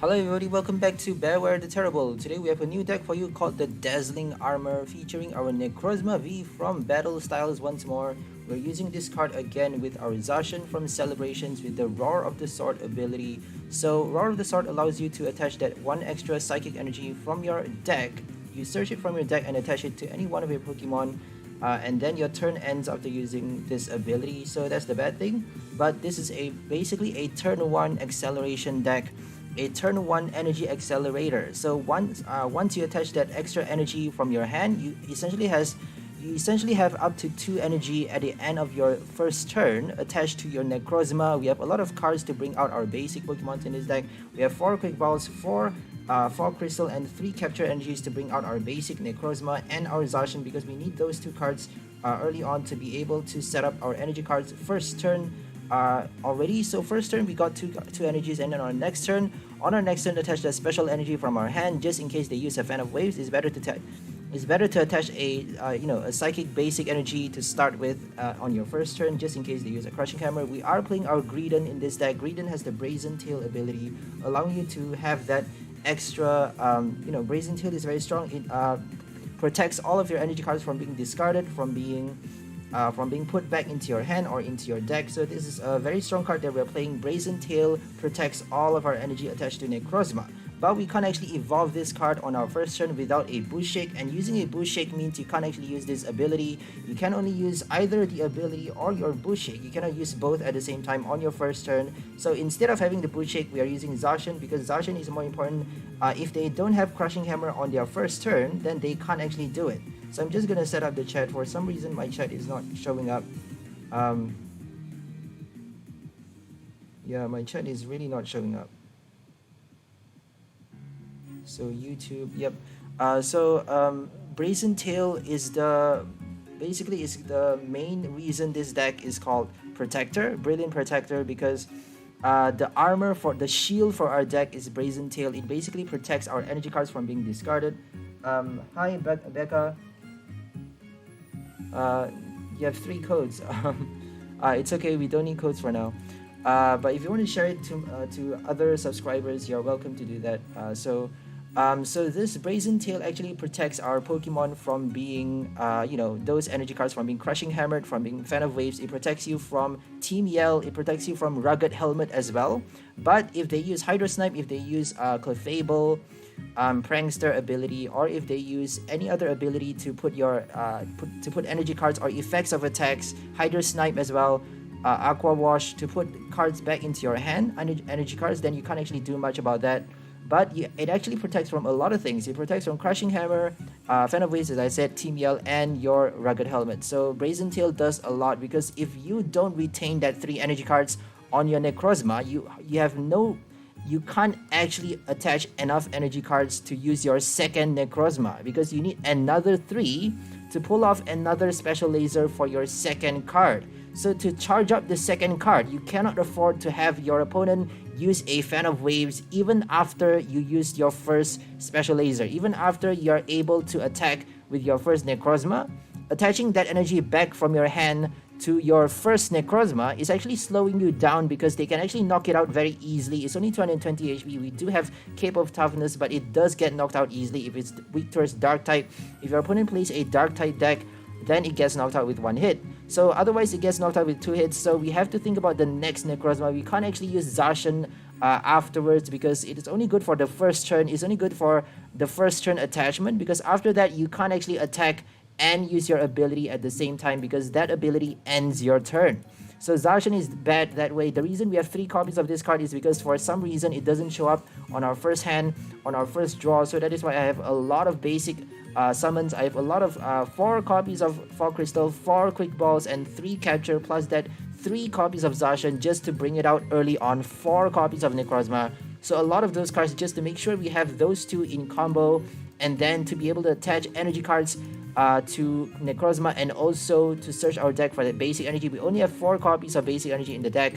Hello everybody, welcome back to Bearware the Terrible. Today we have a new deck for you called the Dazzling Armor featuring our Necrozma V from Battle Styles once more. We're using this card again with our Zacian from Celebrations with the Roar of the Sword ability. So Roar of the Sword allows you to attach that one extra psychic energy from your deck. You search it from your deck and attach it to any one of your Pokemon. And then your turn ends after using this ability, so that's the bad thing. But this is basically a turn 1 acceleration deck, a turn 1 energy accelerator. So once you attach that extra energy from your hand, you essentially have up to 2 energy at the end of your first turn attached to your Necrozma. We have a lot of cards to bring out our basic Pokemon in this deck. We have 4 Quick Balls, 4 crystal, and 3 capture energies to bring out our basic Necrozma and our Zacian, because we need those 2 cards early on to be able to set up our energy cards first turn already. So first turn we got two energies, and then on our next turn attach the special energy from our hand just in case they use a Fan of Waves. It's better to attach a a psychic basic energy to start with on your first turn, just in case they use a Crushing Hammer. We are playing our Greedent in this deck. Greedent has the Brazen Tail ability, allowing you to have that extra Brazen Tail is very strong. It protects all of your energy cards from being discarded, from being put back into your hand or into your deck. So this is a very strong card that we're playing. Brazen Tail protects all of our energy attached to Necrozma. But we can't actually evolve this card on our first turn without a Boost Shake, and using a Boost Shake means you can't actually use this ability. You can only use either the ability or your Boost Shake. You cannot use both at the same time on your first turn. So instead of having the Boost Shake, we are using Zacian, because Zacian is more important. If they don't have Crushing Hammer on their first turn, then they can't actually do it. So I'm just gonna set up the chat. For some reason my chat is not showing up. Yeah, my chat is really not showing up. So YouTube, yep. Brazen Tail is the main reason this deck is called Protector, Brilliant Protector, because the shield for our deck is Brazen Tail. It basically protects our energy cards from being discarded. Hi Becca. You have 3 codes. It's okay, we don't need codes for now. But if you want to share it to other subscribers, you're welcome to do that. So this Brazen Tail actually protects our Pokemon from being, those energy cards from being Crushing Hammered, from being Fan of Waves. It protects you from Team Yell. It protects you from Rugged Helmet as well. But if they use Hydro Snipe, if they use Clefable, Prankster ability, or if they use any other ability to put your put energy cards or effects of attacks, Hydro Snipe as well, Aqua Wash to put cards back into your hand, energy cards, then you can't actually do much about that. But it actually protects from a lot of things. It protects from Crushing Hammer, Fan of Waves, as I said, Team Yell, and your Rugged Helmet. So Brazen Tail does a lot, because if you don't retain that 3 energy cards on your Necrozma, you can't actually attach enough energy cards to use your second Necrozma, because you need another 3 to pull off another special laser for your second card. So to charge up the second card, you cannot afford to have your opponent use a Fan of Waves even after you used your first special laser, even after you're able to attack with your first Necrozma. Attaching that energy back from your hand to your first Necrozma is actually slowing you down, because they can actually knock it out very easily. It's only 220 HP. We do have Cape of Toughness, but it does get knocked out easily if it's weak towards Dark type. If your opponent plays a Dark type deck, then it gets knocked out with 1 hit. So otherwise it gets knocked out with 2 hits. So we have to think about the next Necrozma. We can't actually use Zacian afterwards, because it is only good for the first turn. It's only good for the first turn attachment, because after that you can't actually attack and use your ability at the same time, because that ability ends your turn. So Zacian is bad that way. The reason we have 3 copies of this card is because for some reason it doesn't show up on our first hand, on our first draw. So that is why I have a lot of basic summons. I have a lot of 4 copies of 4 Crystal, 4 Quick Balls, and 3 Capture, plus that 3 copies of Zacian just to bring it out early on, 4 copies of Necrozma. So a lot of those cards just to make sure we have those 2 in combo, and then to be able to attach energy cards to Necrozma, and also to search our deck for the basic energy. We only have 4 copies of basic energy in the deck,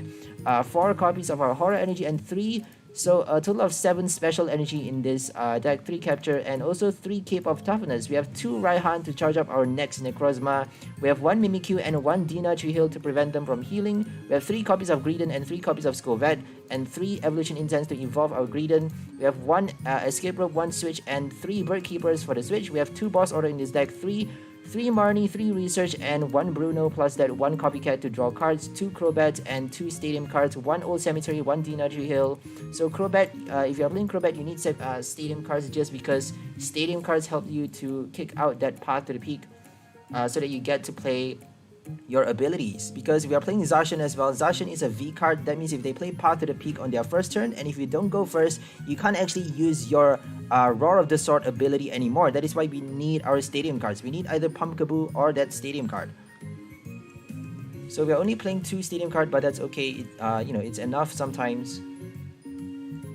4 copies of our horror energy, and 3 So a total of 7 special energy in this deck, 3 capture, and also 3 Cape of Toughness. We have 2 Raihan to charge up our next Necrozma. We have 1 Mimikyu and 1 Dina to heal to prevent them from healing. We have 3 copies of Greedent and 3 copies of Skovet, and 3 Evolution Intents to evolve our Greedent. We have 1 Escape Rope, 1 Switch, and 3 Bird Keepers for the Switch. We have 2 Boss Order in this deck, 3 Marnie, 3 Research, and 1 Bruno, plus that 1 Copycat to draw cards, 2 Crobat, and 2 Stadium cards, 1 Old Cemetery, 1 Dina to heal. So Crobat, if you're playing Crobat, you need Stadium cards just because Stadium cards help you to kick out that path to the peak so that you get to play your abilities. Because we are playing Zacian as well. Zacian is a V card. That means if they play Path to the Peak on their first turn, and if you don't go first, you can't actually use your Roar of the Sword ability anymore. That is why we need our Stadium cards. We need either Pumpkaboo or that Stadium card. So we're only playing 2 Stadium cards, but that's okay. You know, it's enough sometimes.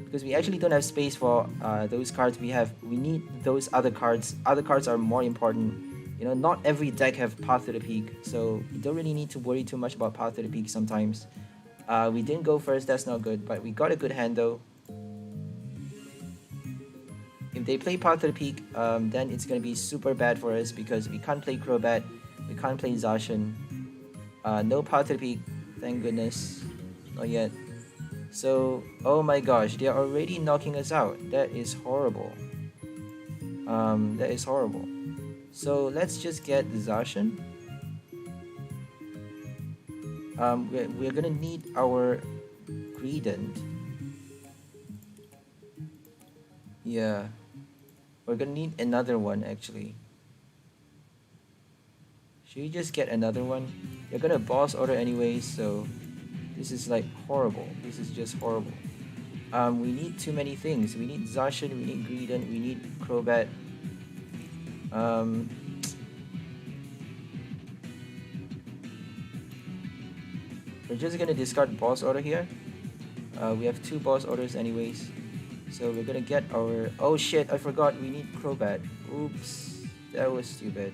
Because we actually don't have space for those cards. We need those other cards. Other cards are more important. You know, not every deck have Path to the Peak, so you don't really need to worry too much about Path to the Peak sometimes. We didn't go first, that's not good, but we got a good hand though. If they play Path to the Peak, then it's gonna be super bad for us because we can't play Crobat, we can't play Zacian. No Path to the Peak, thank goodness. Not yet. So, oh my gosh, they're already knocking us out. That is horrible. That is horrible. So let's just get the Zacian. We're gonna need our Greedent. Yeah, we're gonna need another one actually. Should we just get another one? They're gonna boss order anyways, so this is like horrible. This is just horrible. We need too many things. We need Zacian, we need Greedent, we need Crobat. We're just gonna discard boss order here. We have 2 boss orders anyways, so we're gonna get our... Oh shit, I forgot we need Crobat. Oops, that was stupid.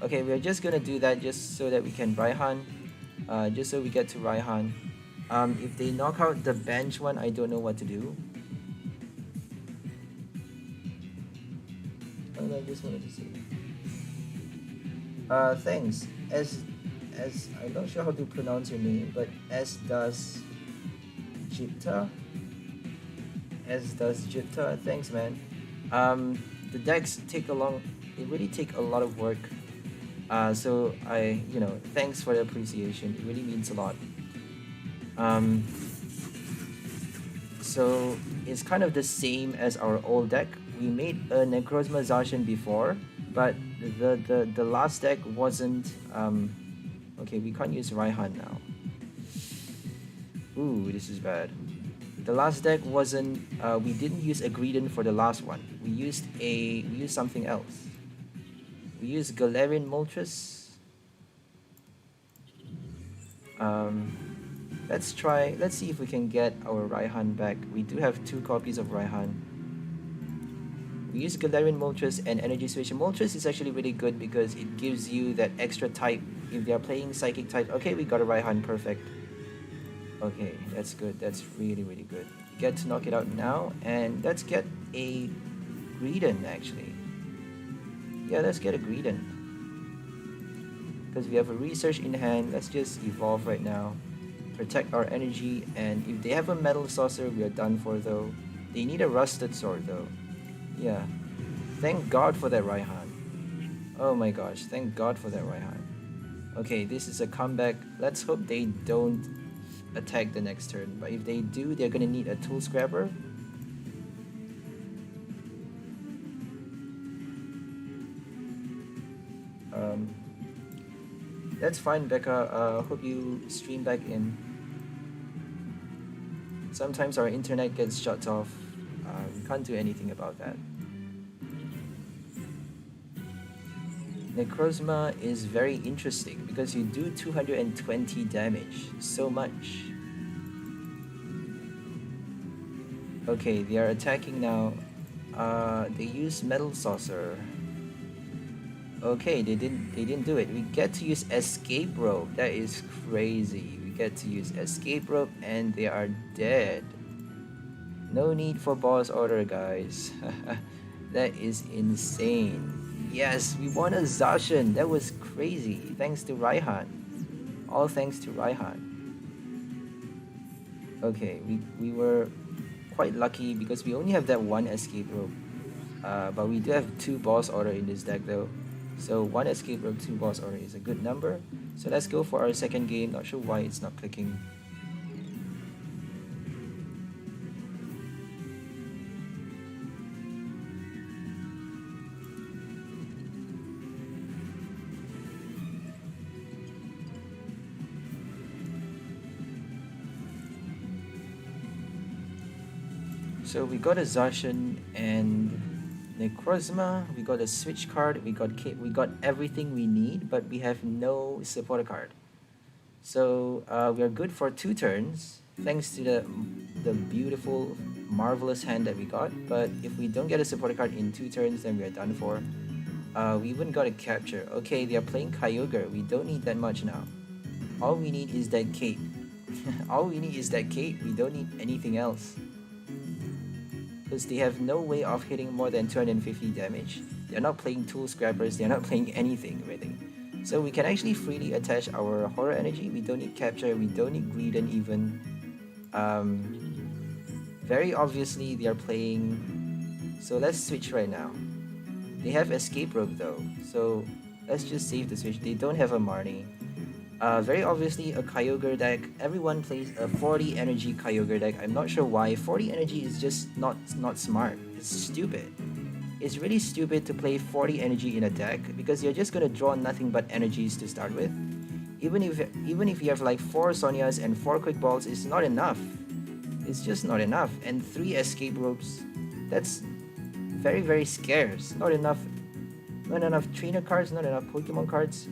Okay, we're just gonna do that just so that we can Raihan, just so we get to Raihan. If they knock out the bench one, I don't know what to do. And I just wanted to see. Thanks. As I'm not sure how to pronounce your name, but as does Jita. Thanks, man. The decks take they really take a lot of work. So you know, thanks for the appreciation. It really means a lot. So it's kind of the same as our old deck. We made a Necrozma Zacian before, but the last deck wasn't okay, we can't use Raihan now. Ooh, this is bad. The last deck wasn't we didn't use a Greedent for the last one. We used something else. We used Galarian Moltres. Let's see if we can get our Raihan back. We do have 2 copies of Raihan. We use Galarian Moltres and Energy Switch. Moltres is actually really good because it gives you that extra type if they are playing Psychic type. Okay, we got a Raihan, perfect. Okay, that's good. That's really, really good. We get to knock it out now, and let's get a Greedent actually. Yeah, let's get a Greedent. Because we have a Research in hand, let's just evolve right now. Protect our energy, and if they have a Metal Saucer, we are done for though. They need a Rusted Sword though. Yeah. Thank God for that Raihan. Oh my gosh, thank God for that Raihan. Okay, this is a comeback. Let's hope they don't attack the next turn. But if they do, they're gonna need a Tool Scrapper. That's fine, Becca. Hope you stream back in. Sometimes our internet gets shut off. We can't do anything about that. Necrozma is very interesting because you do 220 damage. So much. Okay, they are attacking now. They use Metal Saucer. Okay, they didn't do it. We get to use Escape Rope. That is crazy. We get to use Escape Rope and they are dead. No need for boss order, guys. That is insane. Yes, we won a Zacian. That was crazy. Thanks to Raihan. All thanks to Raihan. Okay, we were quite lucky because we only have that one escape rope. But we do have 2 boss order in this deck though. So 1 escape rope, 2 boss order is a good number. So let's go for our second game. Not sure why it's not clicking. So we got a Zacian and Necrozma, we got a switch card, we got everything we need, but we have no supporter card. So we are good for 2 turns, thanks to the beautiful, marvelous hand that we got. But if we don't get a supporter card in 2 turns, then we are done for. We even got a capture. Okay, they are playing Kyogre. We don't need that much now. All we need is that cape. All we need is that cape. We don't need anything else. Because they have no way of hitting more than 250 damage. They're not playing Tool Scrappers, they're not playing anything really. So we can actually freely attach our Horror Energy. We don't need Capture, we don't need Greedent even. Very obviously they are playing... So let's switch right now. They have Escape Rope though, so let's just save the switch. They don't have a Marnie. Very obviously a Kyogre deck. Everyone plays a 40 energy Kyogre deck. I'm not sure why. 40 energy is just not smart. It's stupid. It's really stupid to play 40 energy in a deck because you're just gonna draw nothing but energies to start with. Even if you have like 4 Sonias and 4 Quick Balls, it's not enough. It's just not enough. And 3 Escape Ropes, that's very, very scarce. Not enough trainer cards, not enough Pokemon cards.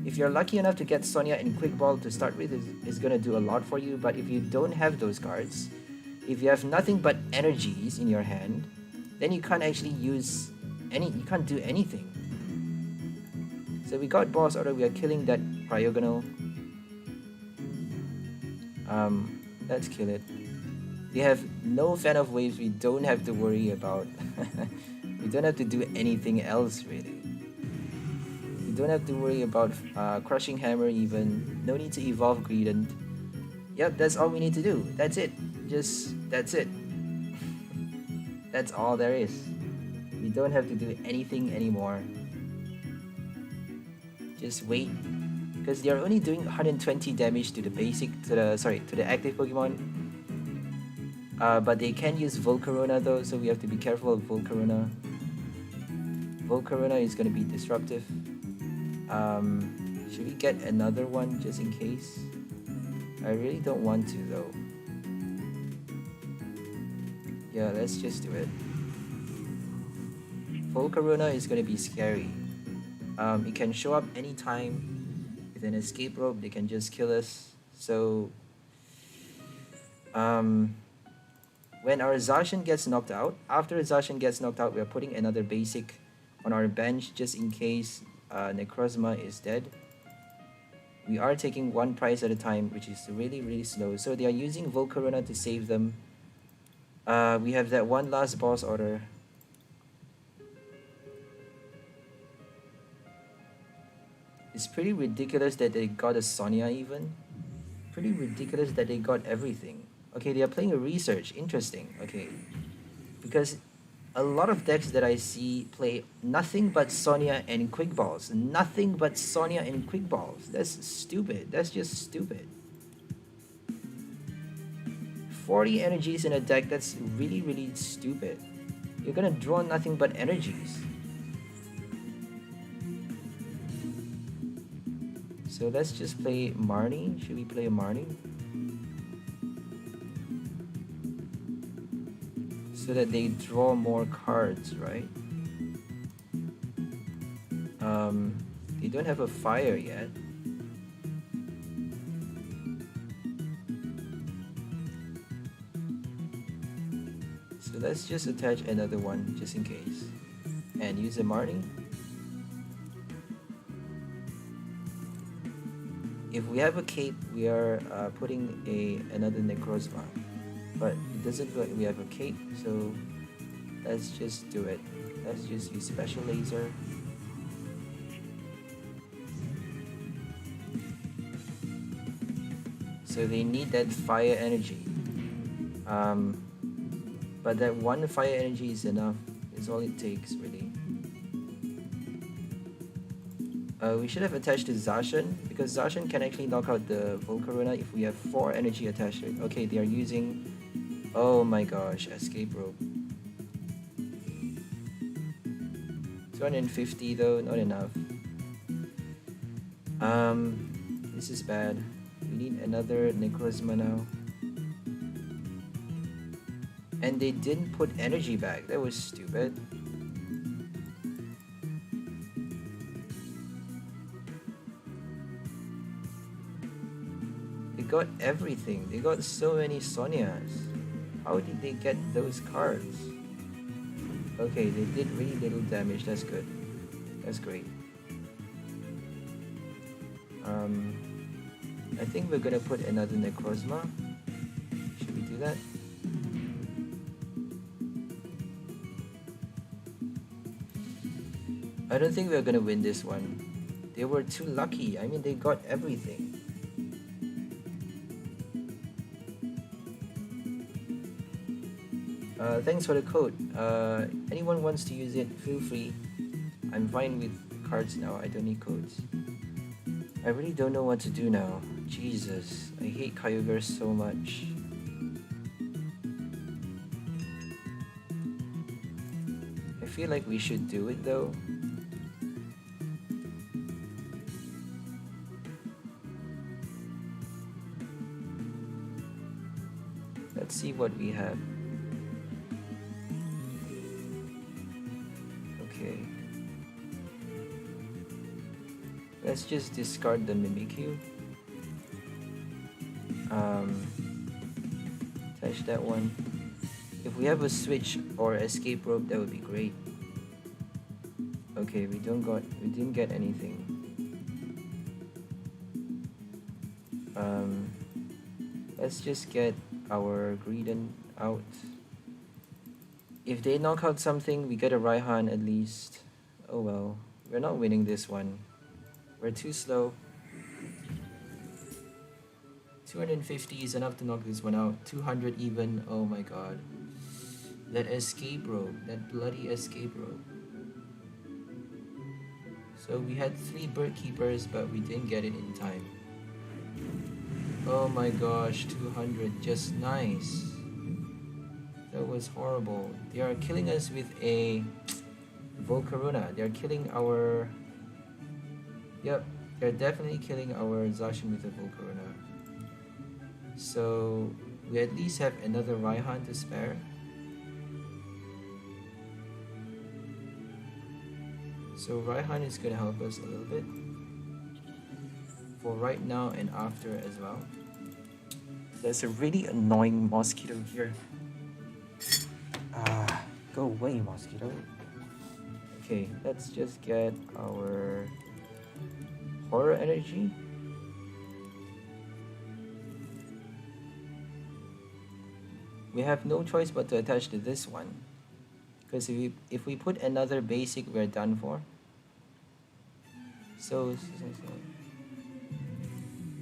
If you're lucky enough to get Sonia and Quick Ball to start with, is gonna do a lot for you. But if you don't have those cards, if you have nothing but energies in your hand, then you can't actually use you can't do anything. So we got boss order, we are killing that Cryogonal. Let's kill it. They have no fan of waves, we don't have to worry about. We don't have to do anything else really. Don't have to worry about Crushing Hammer even. No need to evolve Greedent. Yep, that's all we need to do. That's it. That's it. That's all there is. We don't have to do anything anymore. Just wait. Because they're only doing 120 damage to the active Pokemon. But they can use Volcarona though, so we have to be careful of Volcarona. Volcarona is gonna be disruptive. Should we get another one just in case? I really don't want to though. Yeah, let's just do it. Volcarona is gonna be scary. It can show up anytime with an escape rope. They can just kill us. So when our Zacian gets knocked out, after Zacian gets knocked out, we are putting another basic on our bench just in case Necrozma is dead. We are taking 1 prize at a time, which is really, really slow. So they are using Volcarona to save them. We have that one last boss order. It's pretty ridiculous that they got a Sonia even. Pretty ridiculous that they got everything. Okay, they are playing a research. Interesting. Okay. Because a lot of decks that I see play nothing but Sonia and Quick Balls. Nothing but Sonia and Quick Balls. That's stupid. That's just stupid. 40 energies in a deck, that's really, really stupid. You're gonna draw nothing but energies. So let's just play Marnie. Should we play a Marnie? So that they draw more cards, right? They don't have a fire yet. So let's just attach another one just in case. And use a Marnie. If we have a cape, we are putting another Necrozma. but it doesn't look like we have a cape, so let's just do it. Let's just use special laser. So they need that fire energy. But that one fire energy is enough. It's all it takes, really. We should have attached to Zacian, because Zacian can actually knock out the Volcarona if we have 4 energy attached to it. Okay, they are using... Oh my gosh, escape rope. 250 though, not enough. This is bad. We need another Necrozma now. And they didn't put energy back. That was stupid. They got everything. They got so many Sonias. How did they get those cards? Okay, they did really little damage. That's good. That's great. I think we're gonna put another Necrozma. Should we do that? I don't think we're gonna win this one. They were too lucky. I mean, they got everything. Thanks for the code. Anyone wants to use it, feel free. I'm fine with cards now. I don't need codes. I really don't know what to do now. Jesus, I hate Kyogre so much. I feel like we should do it though. Let's see what we have. Okay. Let's just discard the Mimikyu. Attach that one. If we have a switch or escape rope, that would be great. Okay, we didn't get anything. Let's just get our Greedent out. If they knock out something, we get a Raihan at least. Oh well, we're not winning this one. We're too slow. 250 is enough to knock this one out. 200 even. Oh my god. That escape rope. That bloody escape rope. So we had 3 bird keepers, but we didn't get it in time. Oh my gosh, 200. Just nice. That was horrible. They are killing us with a Volcarona. They're killing our... Yep, they're definitely killing our Zacian with a Volcarona. So we at least have another Raihan to spare. So Raihan is gonna help us a little bit for right now and after as well. There's a really annoying mosquito here. Go away, mosquito. Okay, let's just get our horror energy. We have no choice but to attach to this one, because if we put another basic, we're done for. So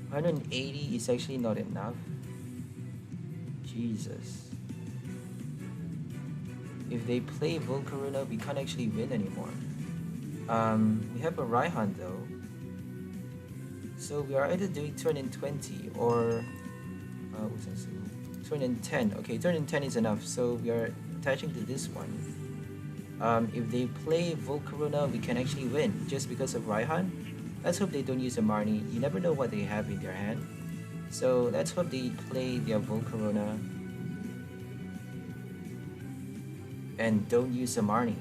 180 is actually not enough. Jesus. If they play Volcarona, we can't actually win anymore. We have a Raihan though. So we are either doing 220 or 210. Okay, 210 is enough. So we are attaching to this one. If they play Volcarona, we can actually win just because of Raihan. Let's hope they don't use a Marnie. You never know what they have in their hand. So let's hope they play their Volcarona and don't use a Marnie.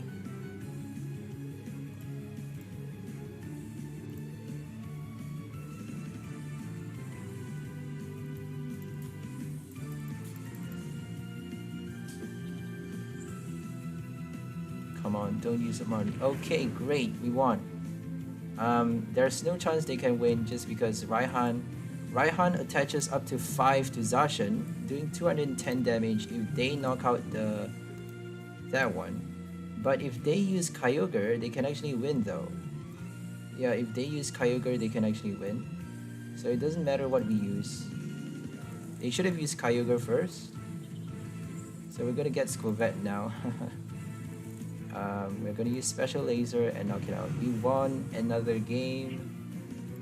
Come on, don't use a Marnie. Okay, great, we won. There's no chance they can win just because Raihan Raihan attaches up to 5 to Zacian, doing 210 damage if they knock out that one. But if they use Kyogre, they can actually win though. Yeah, if they use Kyogre, they can actually win. So it doesn't matter what we use. They should have used Kyogre first. So we're gonna get Skwovet now. We're gonna use Special Laser and knock it out. We won another game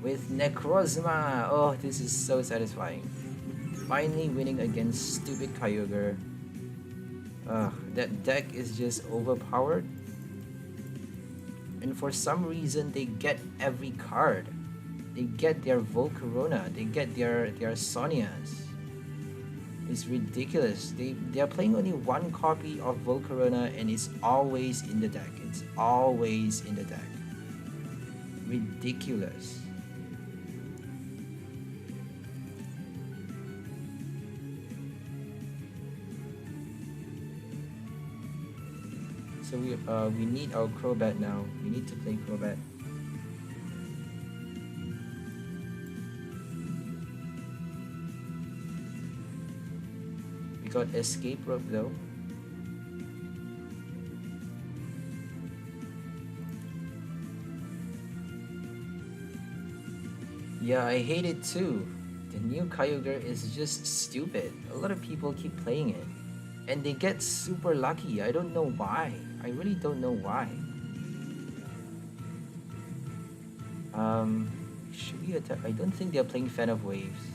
with Necrozma. Oh, this is so satisfying. Finally winning against stupid Kyogre. That deck is just overpowered. And for some reason, they get every card. They get their Volcarona. They get their Sonias. It's ridiculous. They are playing only one copy of Volcarona and it's always in the deck. It's always in the deck. Ridiculous. So we need our Crobat now. We need to play Crobat. We got Escape Rope though. Yeah, I hate it too. The new Kyogre is just stupid. A lot of people keep playing it. And they get super lucky. I don't know why. I really don't know why. Should we attack? I don't think they're playing Fan of Waves.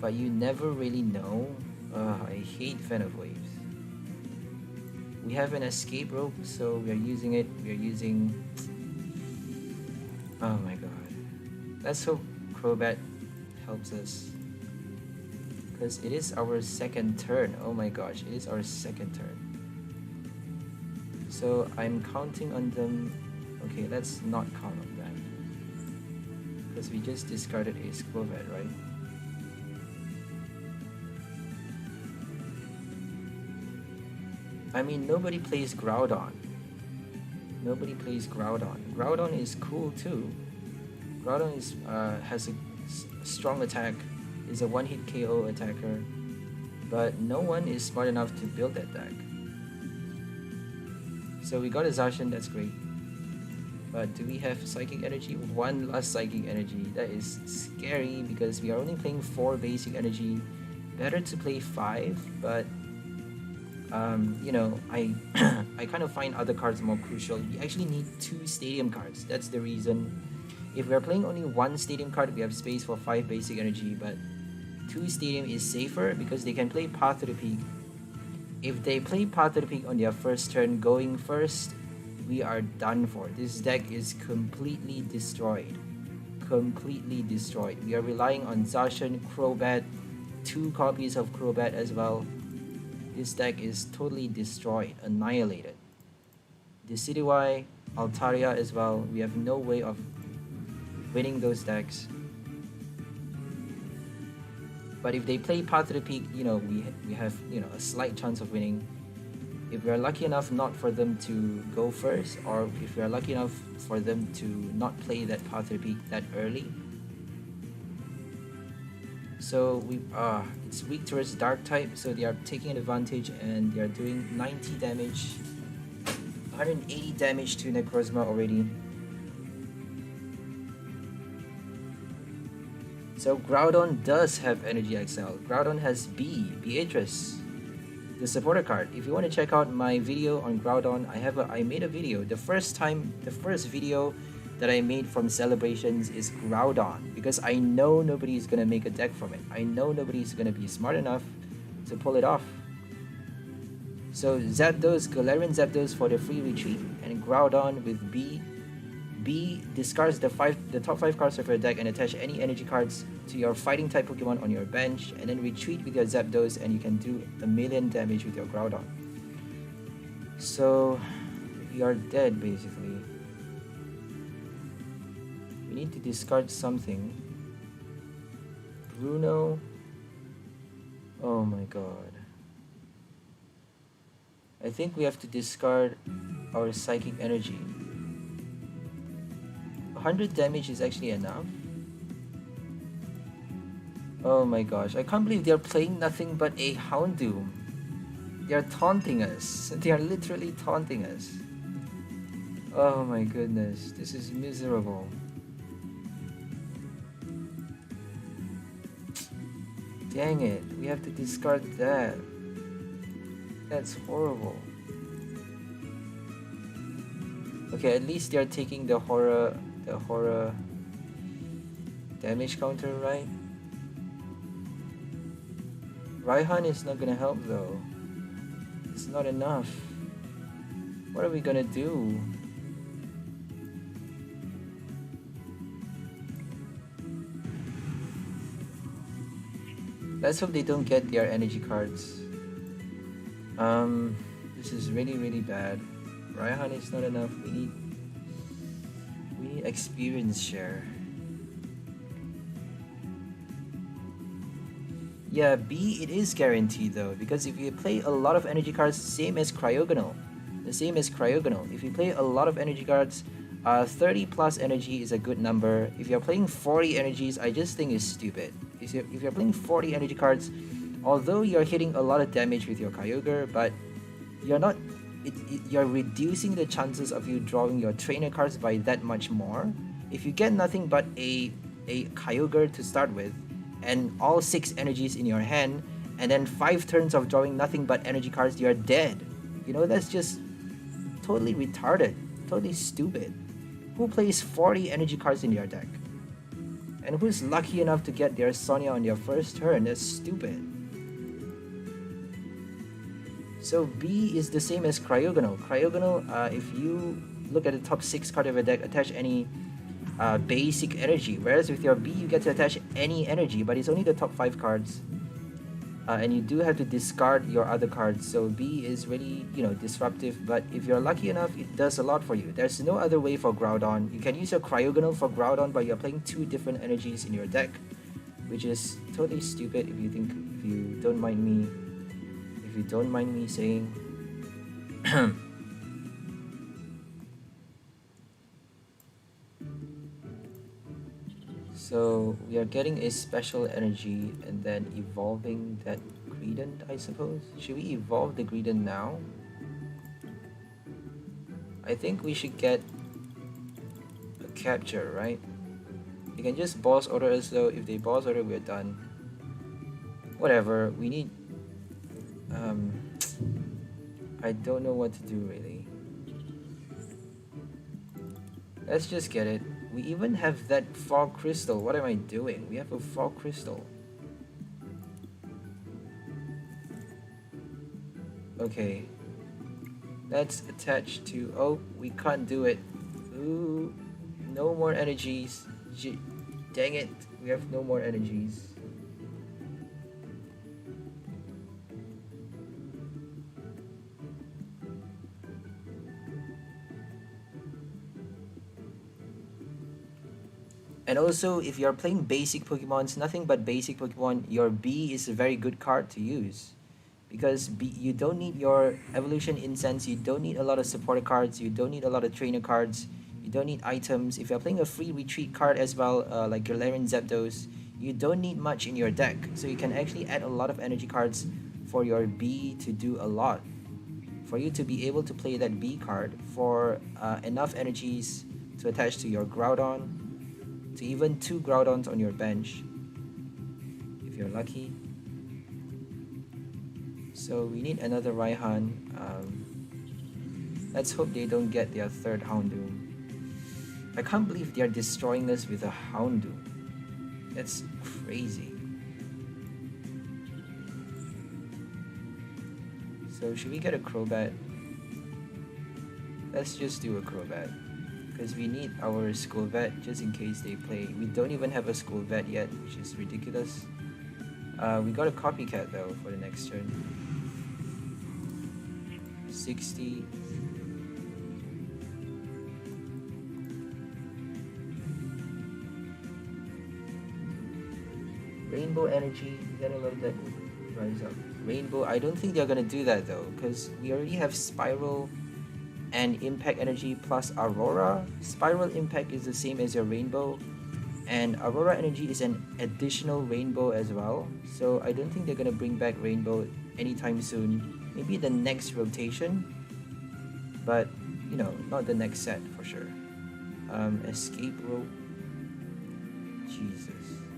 But you never really know. I hate Fan of Waves. We have an Escape Rope, so we are using it. We are using... Oh my god. Let's hope Crobat helps us. Because it is our second turn. Oh my gosh, it is our second turn. So I'm counting on them. Okay, let's not count on that. Because we just discarded a Skwovet, right? I mean, nobody plays Groudon. Nobody plays Groudon. Groudon is cool too. Groudon is has a strong attack, is a one-hit KO attacker, but no one is smart enough to build that deck. So we got a Zacian, that's great. But do we have Psychic Energy? One last Psychic Energy. That is scary because we are only playing 4 basic energy. Better to play 5, but you know, I I kind of find other cards more crucial. We actually need 2 stadium cards. That's the reason. If we're playing only 1 stadium card, we have space for 5 basic energy, but 2 stadium is safer because they can play Path to the Peak. If they play Path to the Peak on their first turn going first, we are done for. This deck is completely destroyed. Completely destroyed. We are relying on Zacian, Crobat, 2 copies of Crobat as well. This deck is totally destroyed, annihilated. Decidueye, Altaria as well. We have no way of winning those decks. But if they play Path to the Peak, you know, we have, you know, a slight chance of winning. If we are lucky enough not for them to go first, or if we are lucky enough for them to not play that Path to the Peak that early. So it's weak towards Dark type, so they are taking advantage and they are doing 90 damage, 180 damage to Necrozma already. So Groudon does have Energy Excel. Groudon has Beatrice, the supporter card. If you want to check out my video on Groudon, I made a video. The first video that I made from Celebrations is Groudon, because I know nobody is gonna make a deck from it. I know nobody is gonna be smart enough to pull it off. So Zapdos, Galarian Zapdos for the free retreat, and Groudon with B. B discards the top 5 cards of your deck and attach any energy cards to your fighting type Pokemon on your bench, and then retreat with your Zapdos and you can do 1,000,000 damage with your Groudon. So we are dead basically. We need to discard something. Bruno. Oh my god. I think we have to discard our Psychic Energy. 100 damage is actually enough. Oh my gosh, I can't believe they're playing nothing but a Houndoom. They're taunting us. They are literally taunting us. Oh my goodness, this is miserable. Dang it, we have to discard that. That's horrible. Okay, at least they're taking the horror damage counter, right? Raihan is not gonna help though. It's not enough. What are we gonna do? Let's hope they don't get their energy cards. This is really, really bad. Raihan is not enough. We need experience share. Yeah, B it is guaranteed though, because if you play a lot of energy cards, same as Cryogonal. The same as Cryogonal. If you play a lot of energy cards, 30 plus energy is a good number. If you're playing 40 energies, I just think it's stupid. If you're playing 40 energy cards, although you're hitting a lot of damage with your Kyogre, but you're not you're reducing the chances of you drawing your trainer cards by that much more. If you get nothing but a Kyogre to start with, and all 6 energies in your hand, and then 5 turns of drawing nothing but energy cards, you're dead. You know, that's just totally retarded, totally stupid. Who plays 40 energy cards in your deck? And who's lucky enough to get their Sonia on their first turn? That's stupid. So B is the same as Cryogonal. Cryogonal, if you look at the top 6 card of your deck, attach any basic energy, whereas with your B you get to attach any energy, but it's only the top 5 cards, and you do have to discard your other cards. So B is really, you know, disruptive, but if you're lucky enough, it does a lot for you. There's no other way for Groudon. You can use your Cryogonal for Groudon, but you're playing 2 different energies in your deck, which is totally stupid if you don't mind me saying. So we are getting a special energy and then evolving that Greedent, I suppose. Should we evolve the Greedent now? I think we should get a capture, right? They can just boss order us though. If they boss order, we're done. Whatever, we need... I don't know what to do really. Let's just get it. We even have that fog crystal. What am I doing? We have a fog crystal. Okay. Let's attach to... Oh, we can't do it. Ooh, no more energies. Dang it. We have no more energies. And also, if you're playing basic Pokemons, nothing but basic Pokemon, your B is a very good card to use. Because B, you don't need your Evolution Incense, you don't need a lot of supporter cards, you don't need a lot of trainer cards, you don't need items. If you're playing a free retreat card as well, like your Galarian Zapdos, you don't need much in your deck. So you can actually add a lot of energy cards for your B to do a lot. For you to be able to play that B card for enough energies to attach to your Groudon, to even 2 Groudons on your bench, if you're lucky. So we need another Raihan. Let's hope they don't get their 3rd Houndoom. I can't believe they're destroying us with a Houndoom. That's crazy. So should we get a Crobat? Let's just do a Crobat, because we need our School Vet just in case they play. We don't even have a School Vet yet, which is ridiculous. We got a Copycat though for the next turn. 60. Rainbow Energy, gotta love that. Rise up. Rainbow, I don't think they're gonna do that though, because we already have Spiral and Impact Energy plus Aurora. Spiral Impact is the same as your Rainbow. And Aurora Energy is an additional rainbow as well. So I don't think they're gonna bring back rainbow anytime soon. Maybe the next rotation, but you know, not the next set for sure. Escape rope. Jesus.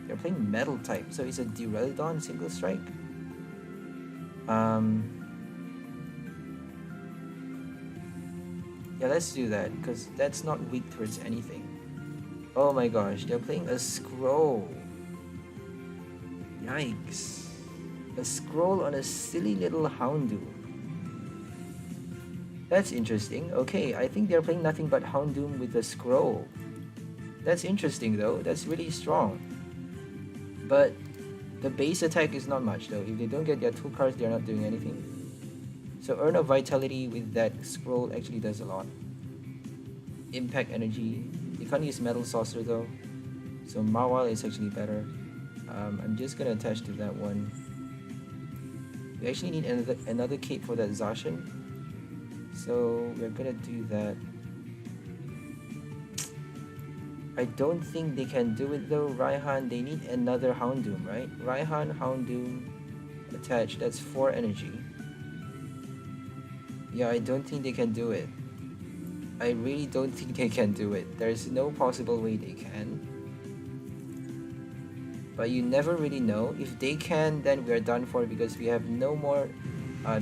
They're playing metal type, so it's a Duraludon single strike. Yeah, let's do that, because that's not weak towards anything. Oh my gosh, they're playing a scroll. Yikes. A scroll on a silly little Houndoom. That's interesting. Okay, I think they're playing nothing but Houndoom with a scroll. That's interesting though, that's really strong. But the base attack is not much though. If they don't get their 2 cards, they're not doing anything. So Urn of Vitality with that scroll actually does a lot. Impact Energy. You can't use Metal Saucer though. So Mawile is actually better. I'm just gonna attach to that one. We actually need another cape for that Zacian. So we're gonna do that. I don't think they can do it though. Raihan, they need another Houndoom, right? Raihan, Houndoom, attach. That's 4 energy. Yeah, I don't think they can do it. I really don't think they can do it. There's no possible way they can. But you never really know. If they can, then we're done for because we have no more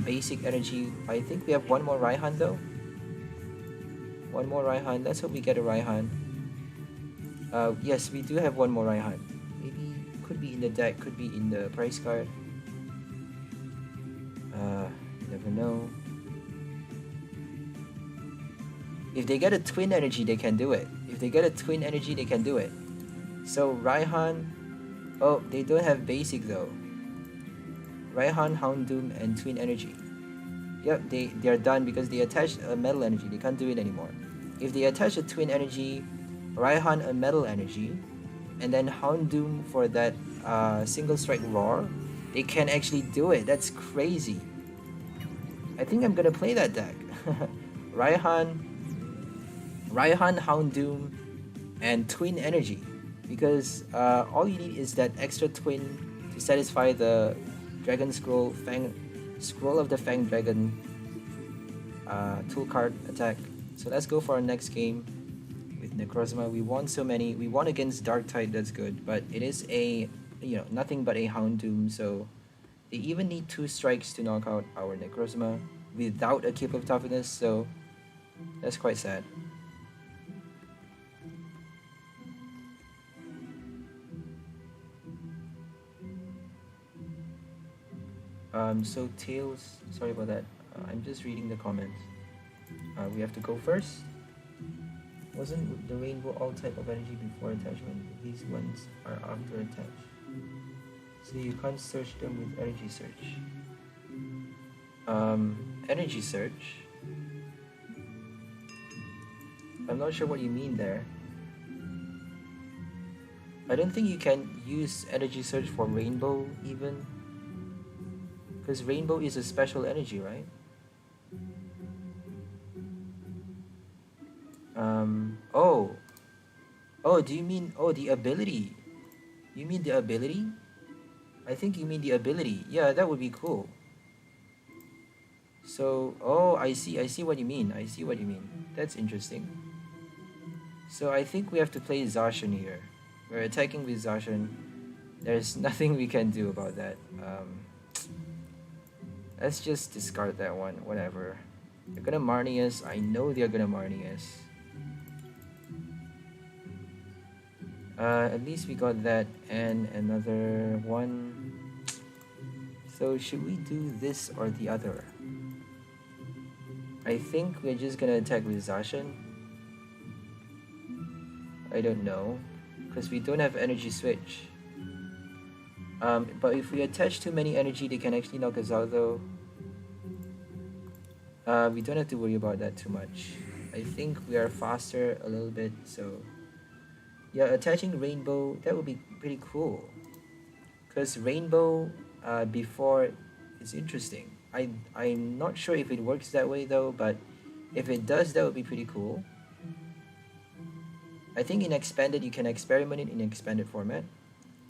basic energy. I think we have one more Raihan though. One more Raihan. Let's hope we get a Raihan. Yes, we do have one more Raihan. Maybe could be in the deck, could be in the price card. You never know. If they get a twin energy, they can do it. If they get a twin energy, they can do it. So Raihan, oh, they don't have basic though. Raihan, Houndoom, and twin energy. Yep, they're done because they attached a metal energy. They can't do it anymore. If they attach a twin energy, Raihan a metal energy, and then Houndoom for that single strike roar, they can actually do it. That's crazy. I think I'm gonna play that deck. Raihan, Houndoom, and twin energy, because all you need is that extra twin to satisfy the Dragon Scroll, Scroll of the Fang Dragon tool card attack. So let's go for our next game with Necrozma. We won so many. We won against Darktide, that's good, but it is a, you know, nothing but a Houndoom, so they even need 2 strikes to knock out our Necrozma without a Keep of Toughness, so that's quite sad. So Tails, sorry about that. I'm just reading the comments. We have to go first. Wasn't the rainbow all type of energy before attachment? These ones are after attach. So you can't search them with energy search. Energy search? I'm not sure what you mean there. I don't think you can use energy search for rainbow even. Because rainbow is a special energy, right? Oh, do you mean, oh, the ability? You mean the ability? I think you mean the ability. Yeah, that would be cool. So, oh, I see what you mean. I see what you mean. That's interesting. So I think we have to play Zacian here. We're attacking with Zacian. There's nothing we can do about that. Let's just discard that one, whatever. They're gonna Marnie us. I know they're gonna Marnie us. At least we got that and another one. So should we do this or the other? I think we're just gonna attack with Zacian. I don't know, because we don't have energy switch. But if we attach too many energy, they can actually knock us out though. We don't have to worry about that too much. I think we are faster a little bit, so yeah, attaching rainbow, that would be pretty cool. Because rainbow before is interesting. I'm not sure if it works that way though, but if it does, that would be pretty cool. I think in expanded you can experiment it in expanded format.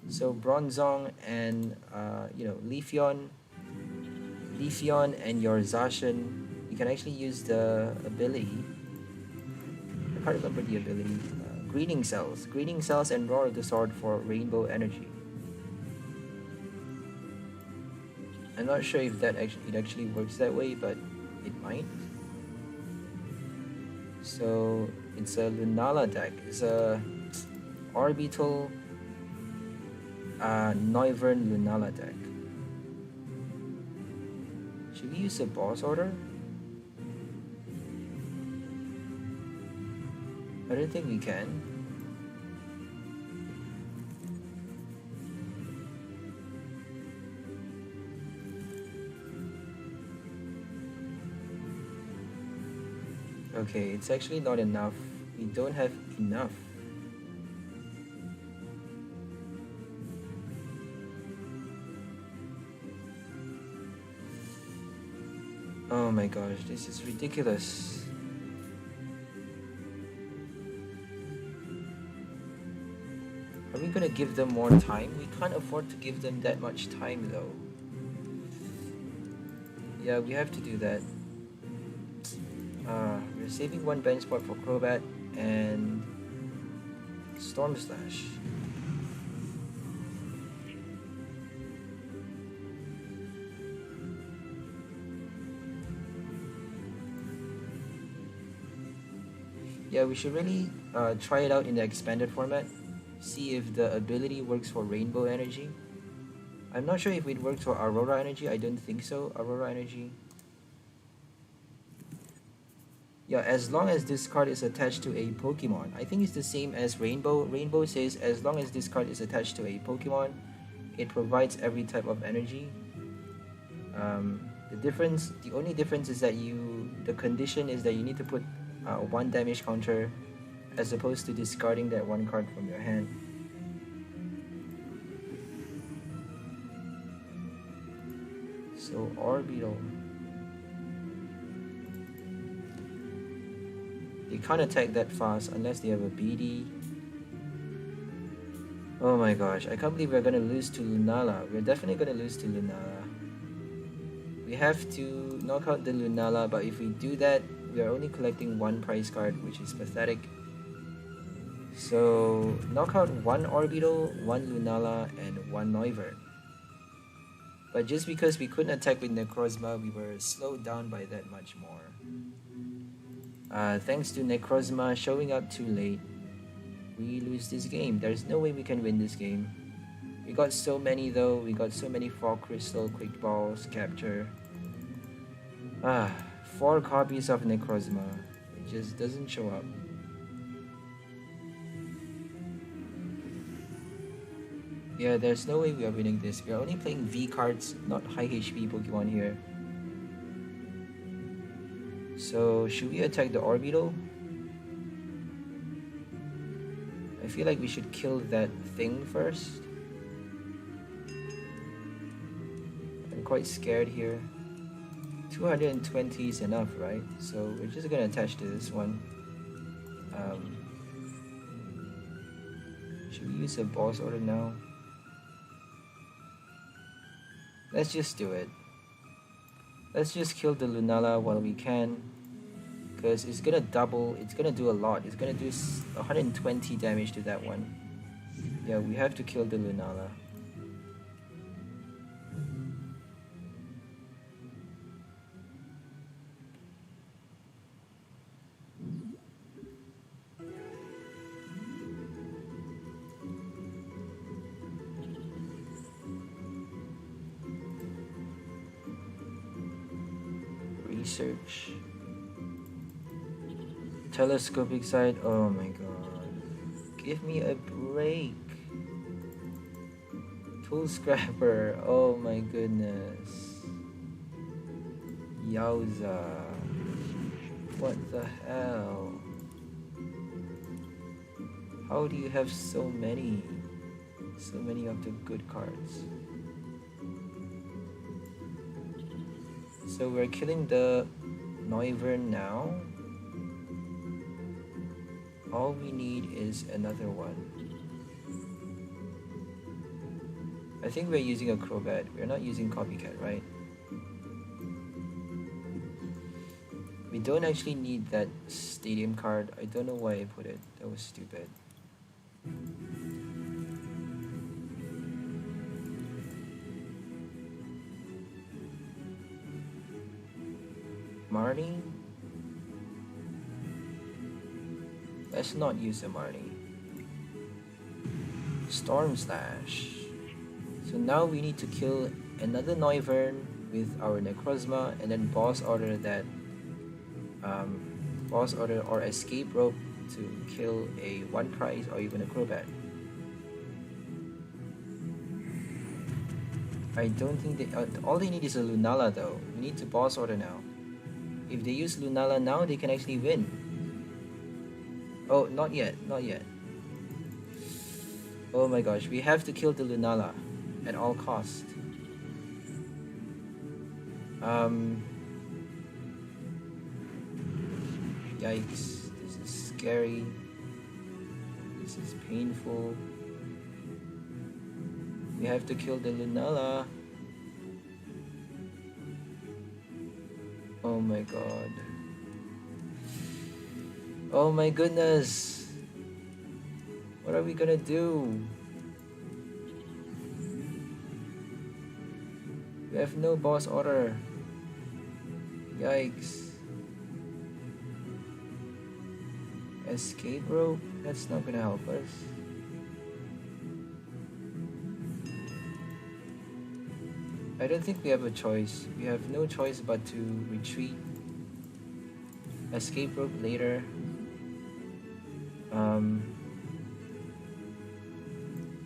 So Bronzong and Leafeon and your Zacian, you can actually use the ability. I can't remember the ability. Greeting cells and Roar the Sword for rainbow energy. I'm not sure if it actually works that way, but it might. So it's a Lunala deck. It's a orbital Noivern Lunala deck. Should we use a boss order? I don't think we can. Okay, it's actually not enough. We don't have enough. Oh my gosh, this is ridiculous. Are we gonna give them more time? We can't afford to give them that much time though. Yeah, we have to do that. We're saving one bench spot for Crobat and Storm Slash. Yeah, we should really try it out in the expanded format. See if the ability works for Rainbow Energy. I'm not sure if it works for Aurora Energy. I don't think so. Aurora Energy. Yeah, as long as this card is attached to a Pokemon. I think it's the same as Rainbow. Rainbow says as long as this card is attached to a Pokemon, it provides every type of energy. The only difference is that the condition is that you need to put one damage counter as opposed to discarding that one card from your hand. So Orbital. They can't attack that fast unless they have a BD. Oh my gosh, I can't believe we're gonna lose to Lunala. We're definitely gonna lose to Lunala. We have to knock out the Lunala, but if we do that, we are only collecting one prize card, which is pathetic. So knock out one Orbital, one Lunala, and one Noivern. But just because we couldn't attack with Necrozma, we were slowed down by that much more. Thanks to Necrozma showing up too late, we lose this game. There's no way we can win this game. We got so many though. We got so many Fog Crystal, Quick Balls, Capture. 4 copies of Necrozma. It just doesn't show up. Yeah, there's no way we are winning this. We are only playing V cards, not high HP Pokemon here. So, should we attack the Orbital? I feel like we should kill that thing first. I'm quite scared here. 220 is enough, right? So, we're just gonna attach to this one. Should we use a boss order now? Let's just do it. Let's just kill the Lunala while we can, because it's gonna double, it's gonna do a lot. It's gonna do 120 damage to that one. Yeah, we have to kill the Lunala. Research. Telescopic sight. Oh my god. Give me a break. Tool Scrapper. Oh my goodness. Yowza. What the hell? How do you have so many? So many of the good cards. So we're killing the Noivern now. All we need is another one. I think we're using a Crobat. We're not using Copycat, right? We don't actually need that stadium card. I don't know why I put it. That was stupid. Marnie? Let's not use a Marnie. Storm Slash. So now we need to kill another Noivern with our Necrozma and then boss order that boss order or escape rope to kill a one prize or even a Crobat. I don't think they all they need is a Lunala though. We need to boss order now. If they use Lunala now, they can actually win. Oh, not yet, not yet. Oh my gosh, we have to kill the Lunala at all cost. Yikes, this is scary. This is painful. We have to kill the Lunala. Oh my god. Oh my goodness. What are we gonna do? We have no boss order. Yikes. Escape rope? That's not gonna help us. I don't think we have a choice. We have no choice but to retreat. Escape rope later.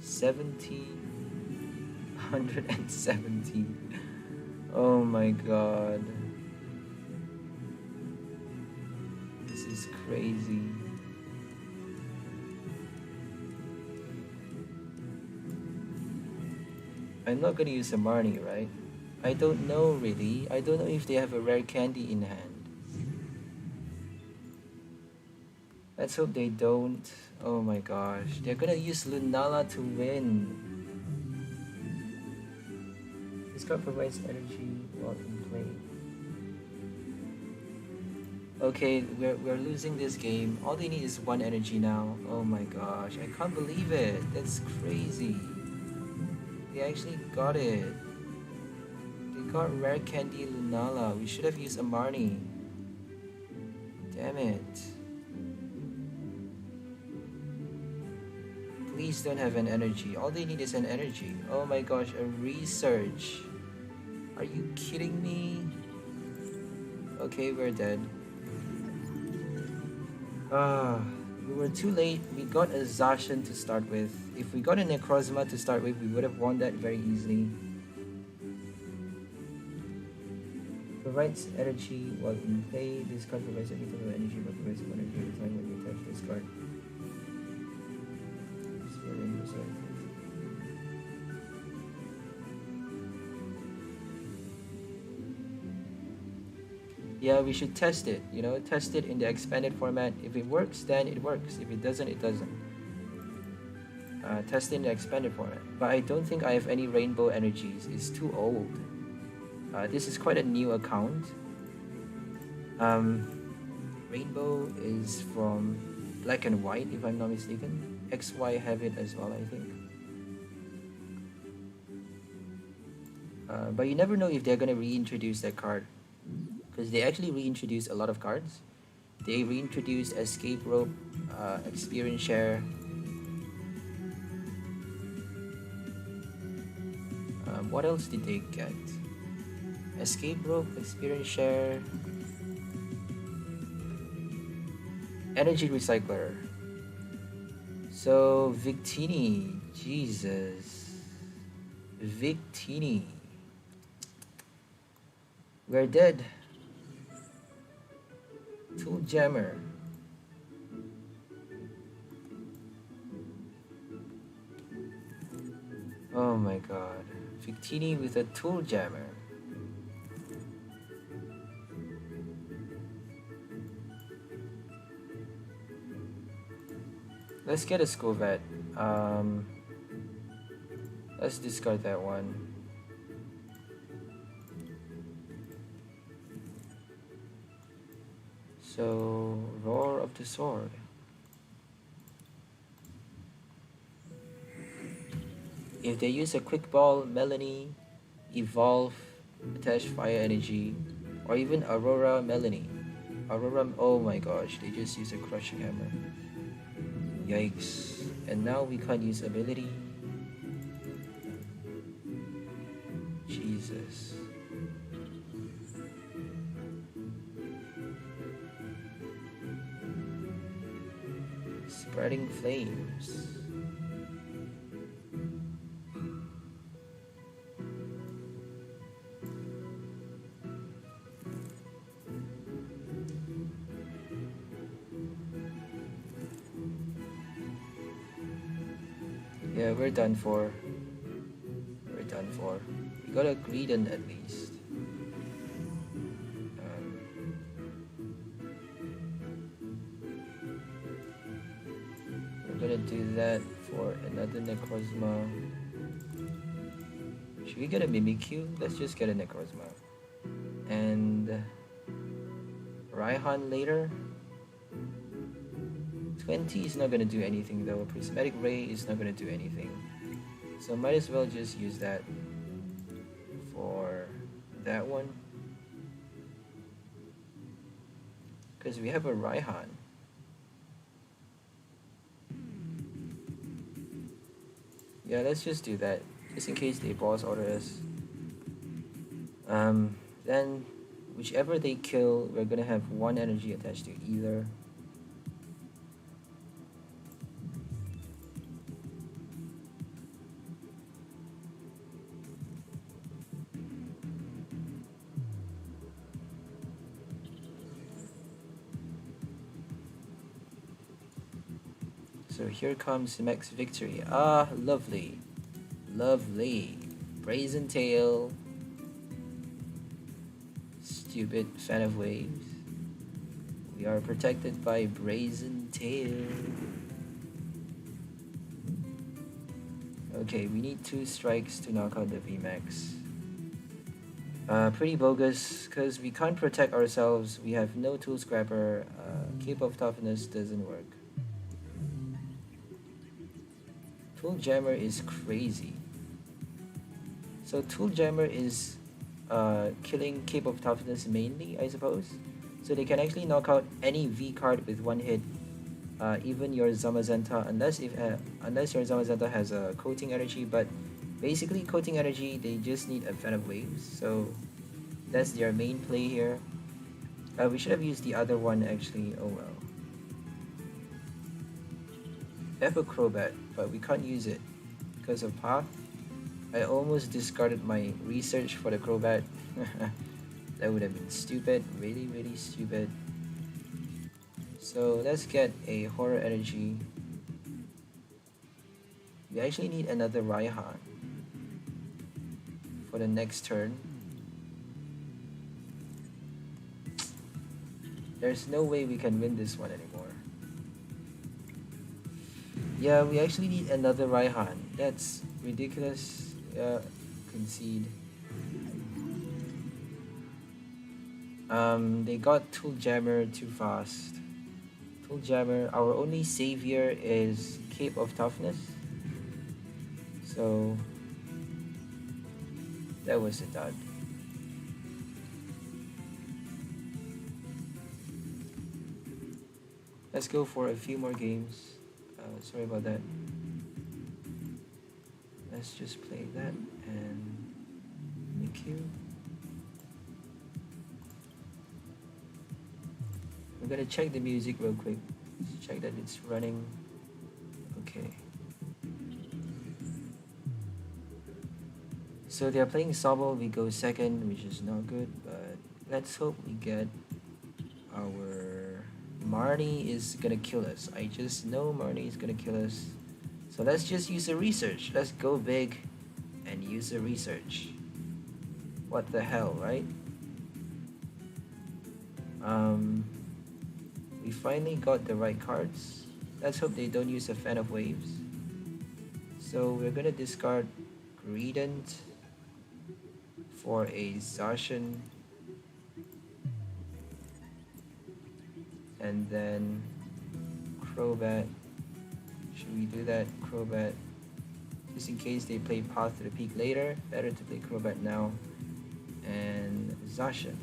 70, 170. Oh my god. This is crazy. I'm not gonna use a Marnie, right? I don't know really. I don't know if they have a rare candy in hand. Let's hope they don't. Oh my gosh. They're gonna use Lunala to win. This card provides energy while in play. Okay, we're losing this game. All they need is one energy now. Oh my gosh. I can't believe it. That's crazy. They actually got it. They got rare candy Lunala. We should have used a Marnie. Damn it. Please don't have an energy. All they need is an energy. Oh my gosh, a research. Are you kidding me? Okay, we're dead. We were too late. We got a Zacian to start with. If we got a Necrozma to start with, we would have won that very easily. Provides energy while in play. This card provides a little energy, but provides some energy every time when you attach this card. Yeah, we should test it, you know, test it in the expanded format. If it works, then it works. If it doesn't, it doesn't. Test it in the expanded format. But I don't think I have any rainbow energies. It's too old. This is quite a new account. Rainbow is from Black and White, if I'm not mistaken. XY have it as well, I think. But you never know if they're gonna reintroduce that card. Because they actually reintroduced a lot of cards. They reintroduced Escape Rope, Experience Share. What else did they get? Escape Rope, Experience Share, Energy Recycler. So Victini, Jesus, Victini. We're dead. Tool Jammer. Oh my god. Victini with a Tool Jammer. Let's get a school vet. Let's discard that one. So, Roar of the Sword. If they use a Quick Ball, Melanie, Evolve, attach Fire Energy, or even Aurora Melanie. Aurora, oh my gosh, they just use a Crushing Hammer. Yikes. And now we can't use ability. Jesus. Spreading Flames. Yeah, we're done for. We're done for. We got a Greedent at least. We're gonna do that for another Necrozma. Should we get a Mimikyu? Let's just get a Necrozma. And Raihan later. 20 is not gonna do anything though. Prismatic Ray is not gonna do anything. So might as well just use that for that one. Because we have a Raihan. Yeah, let's just do that. Just in case they boss order us. Then whichever they kill, we're gonna have one energy attached to either. So here comes Max Victory. Ah, lovely. Lovely. Brazen Tail. Stupid fan of waves. We are protected by Brazen Tail. Okay, we need 2 strikes to knock out the VMAX. Pretty bogus, because we can't protect ourselves. We have no Tool Scrapper. Cape of Toughness doesn't work. Tool Jammer is crazy. So Tool Jammer is killing Cape of Toughness mainly, I suppose. So they can actually knock out any V card with one hit, even your Zamazenta, unless your Zamazenta has a Coating Energy. But basically, Coating Energy, they just need a Fan of Waves, so that's their main play here. We should have used the other one actually. Oh well. We have a Crobat, but we can't use it because of Path. I almost discarded my research for the Crobat. That would have been stupid, really, really stupid. So let's get a Horror Energy. We actually need another Raihan for the next turn. There's no way we can win this one anymore. Yeah, we actually need another Raihan. That's ridiculous. Yeah, concede. They got Tool Jammer too fast. Tool Jammer, our only savior is Cape of Toughness. So that was a dud. Let's go for a few more games. Sorry about that. Let's just play that and Mikyu. I'm gonna check the music real quick. Just check that it's running. Okay. So they're playing Sobble, we go second, which is not good, but let's hope we get our... Marnie is gonna kill us. I just know Marnie is gonna kill us. So let's just use a research. Let's go big and use a research. What the hell, right? We finally got the right cards. Let's hope they don't use a Fan of Waves. So we're gonna discard Greedent for a Zacian, and then Crobat. Should we do that? Crobat, just in case they play Path to the Peak later. Better to play Crobat now. And Zacian.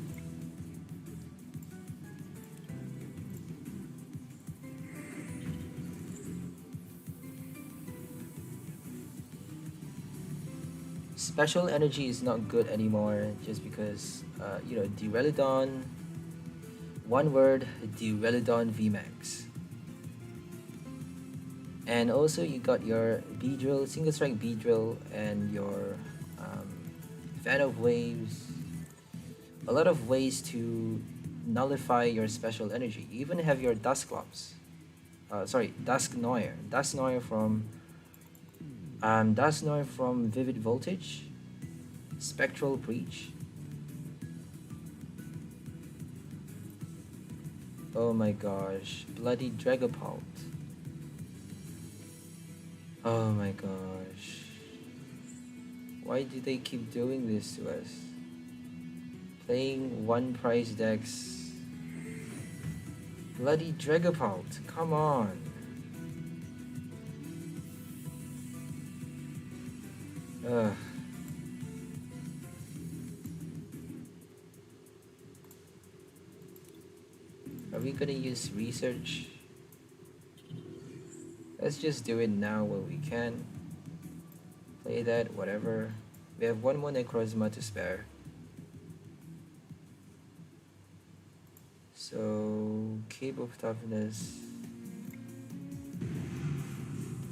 Special energy is not good anymore just because, you know, Duraludon, one word, Duraludon VMAX. And also you got your Beedrill, Single Strike Beedrill, and your Fan of Waves. A lot of ways to nullify your special energy. You even have your Dusknoir. Dusknoir from Vivid Voltage, Spectral Breach. Oh my gosh, bloody Dragapult. Oh my gosh. Why do they keep doing this to us? Playing one price decks. Bloody Dragapult, come on. Ugh. Are we gonna use research? Let's just do it now while we can. Play that, whatever. We have one more Necrozma to spare. So, Cape of Toughness.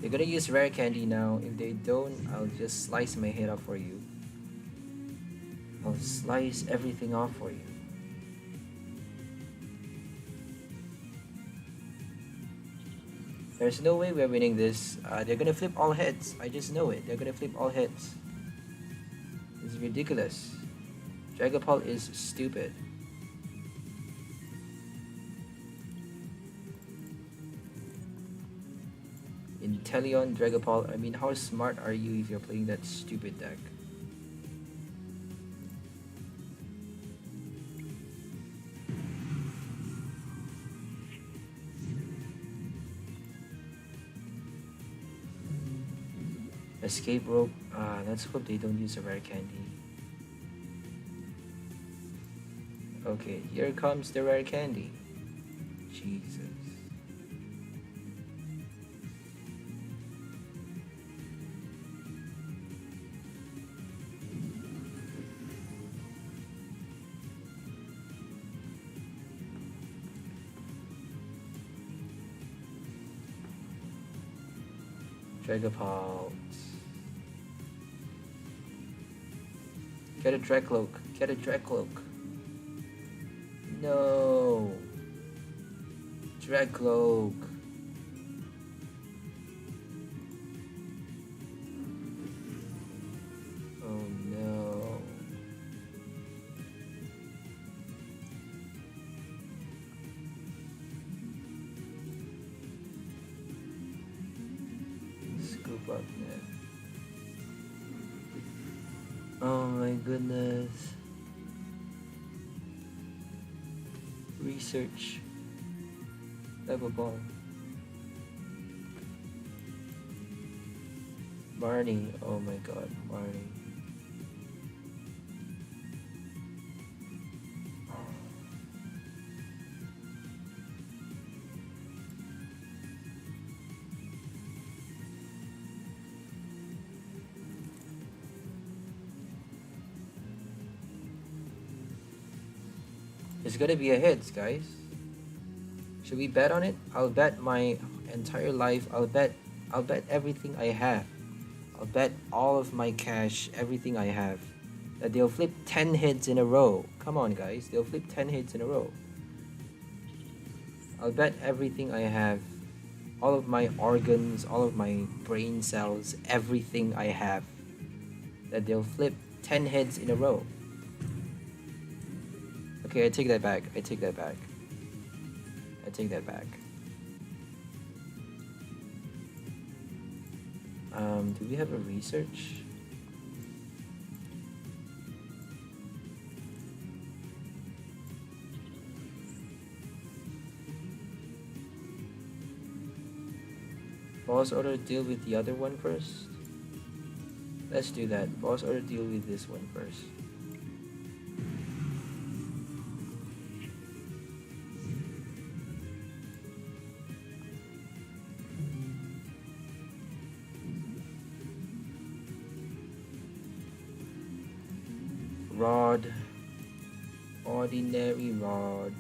They're gonna use Rare Candy now. If they don't, I'll just slice my head off for you. I'll slice everything off for you. There's no way we're winning this. They're gonna flip all heads. I just know it. They're gonna flip all heads. It's ridiculous. Dragapult is stupid. Inteleon, Dragapult. I mean, how smart are you if you're playing that stupid deck? Escape Rope. Let's hope they don't use a Rare Candy. Okay, here comes the Rare Candy. Jesus. Dragapult. Get a Dracloak. Get a Dracloak. No. Dracloak. Oh no. Scoop up, man. Oh my goodness. Research. Level ball. Marnie. Oh my god, Marnie. It's gonna be a hit, guys. Should we bet on it? I'll bet my entire life. I'll bet everything I have. I'll bet all of my cash, everything I have, that they'll flip 10 hits in a row. Come on, guys. They'll flip 10 hits in a row. I'll bet everything I have, all of my organs, all of my brain cells, everything I have, that they'll flip 10 hits in a row. Okay, I take that back. I take that back. I take that back. Do we have a research? Boss order deal with the other one first? Let's do that. Boss order deal with this one first. Rod. Ordinary rod.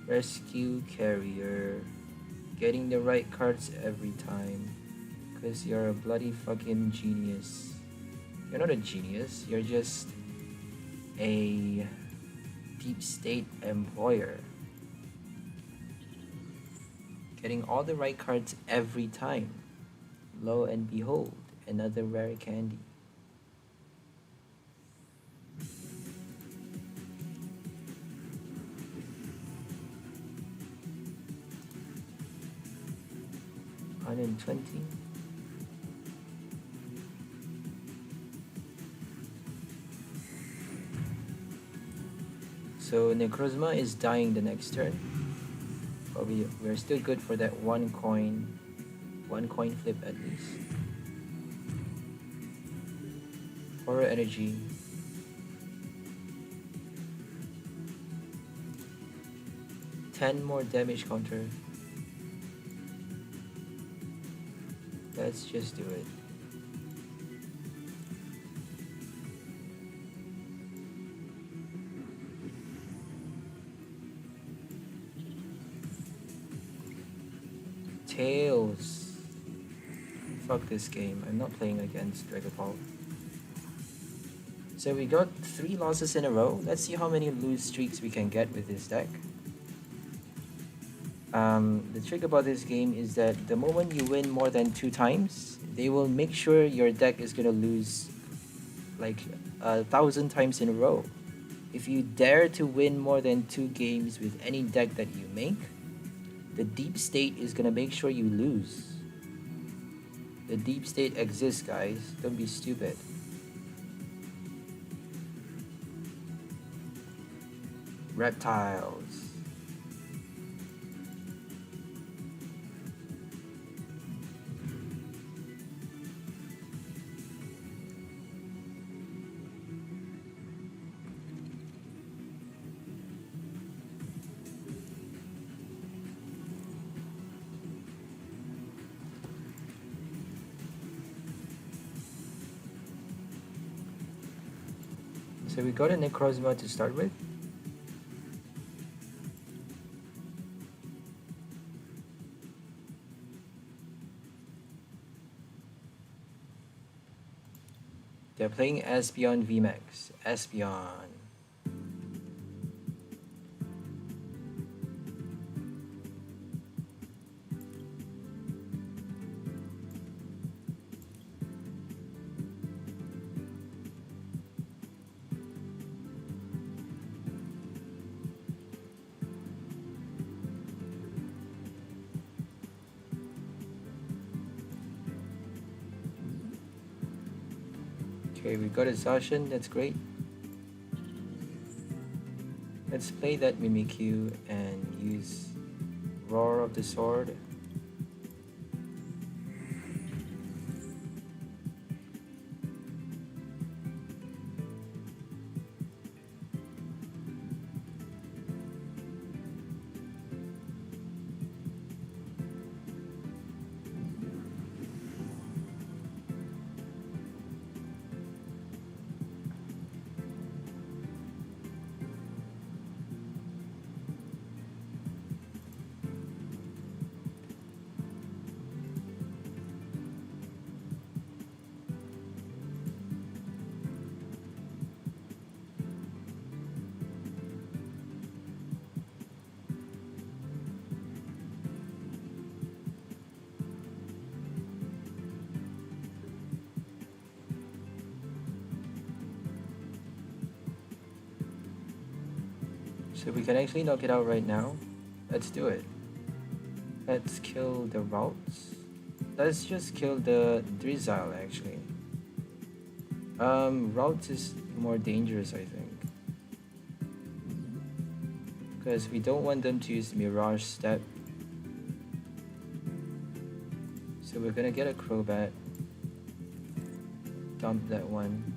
Rescue carrier. Getting the right cards every time. Because you're a bloody fucking genius. You're not a genius, you're just a deep state employer. Getting all the right cards every time. Lo and behold, another rare candy. $120. So Necrozma is dying the next turn. But we're still good for that one coin flip at least. Horror energy. $10 more damage counter. Let's just do it. Tails. Fuck this game. I'm not playing against Dragapult. So we got 3 losses in a row. Let's see how many lose streaks we can get with this deck. The trick about this game is that the moment you win more than 2 times, they will make sure your deck is gonna lose like 1,000 times in a row. If you dare to win more than 2 games with any deck that you make, the deep state is gonna make sure you lose. The deep state exists, guys. Don't be stupid. Reptiles. So we got a Necrozma to start with. They're playing Espeon VMAX. Espeon. Okay, we got a Zacian, that's great. Let's play that Mimikyu and use Roar of the Sword. So we can actually knock it out right now. Let's do it. Let's kill the routes. Let's just kill the Drizzile actually. Route is more dangerous, I think. Because we don't want them to use Mirage Step. So we're gonna get a Crobat. Dump that one.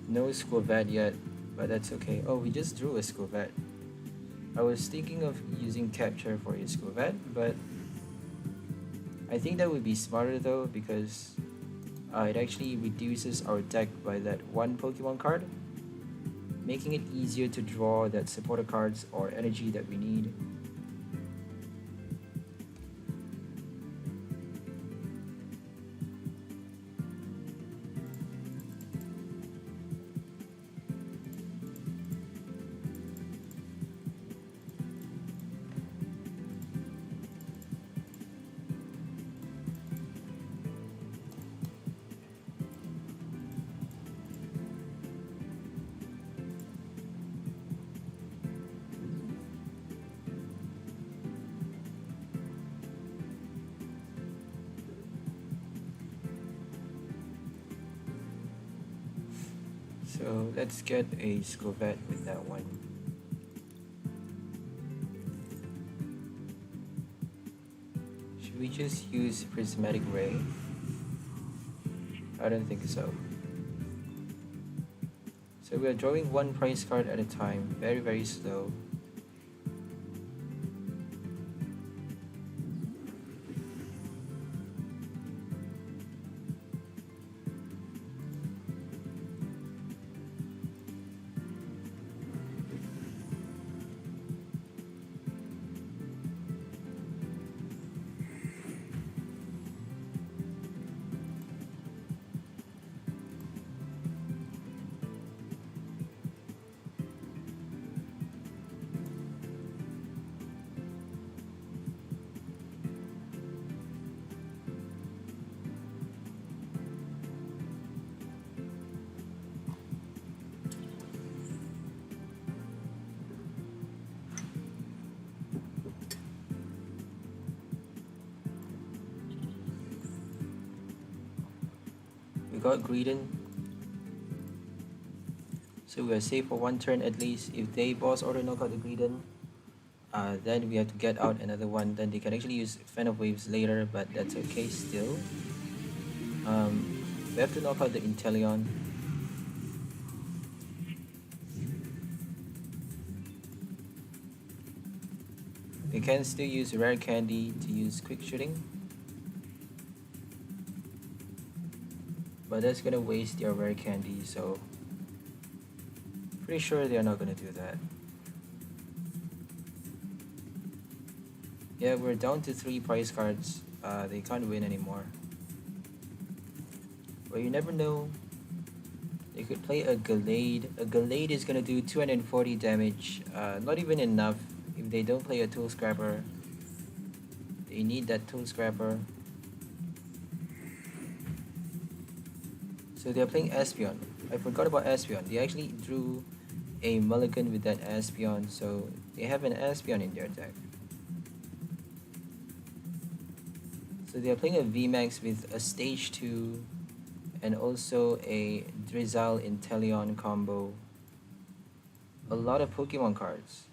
No Squavet yet, but that's okay. Oh, we just drew a Squavet. I was thinking of using Capture for a Squavet, but I think that would be smarter though, because it actually reduces our deck by that one Pokemon card, making it easier to draw that supporter cards or energy that we need. So let's get a Squavet with that one. Should we just use Prismatic Ray? I don't think so. So we are drawing one prize card at a time, very slow. We got Greedent. So we are safe for one turn at least. If they boss order knock out the Greedent, then we have to get out another one. Then they can actually use Fan of Waves later, but that's okay still. We have to knock out the Inteleon. We can still use Rare Candy to use Quick Shooting, but that's gonna waste their Rare Candy, so pretty sure they're not gonna do that. Yeah, we're down to 3 prize cards. They can't win anymore. But you never know. They could play a Gallade. A Gallade is gonna do 240 damage. Not even enough if they don't play a Tool Scrapper. They need that Tool Scrapper. So they're playing Espeon. I forgot about Espeon. They actually drew a mulligan with that Espeon, so they have an Espeon in their deck. So they're playing a VMAX with a Stage 2 and also a Drizzile Inteleon combo. A lot of Pokemon cards.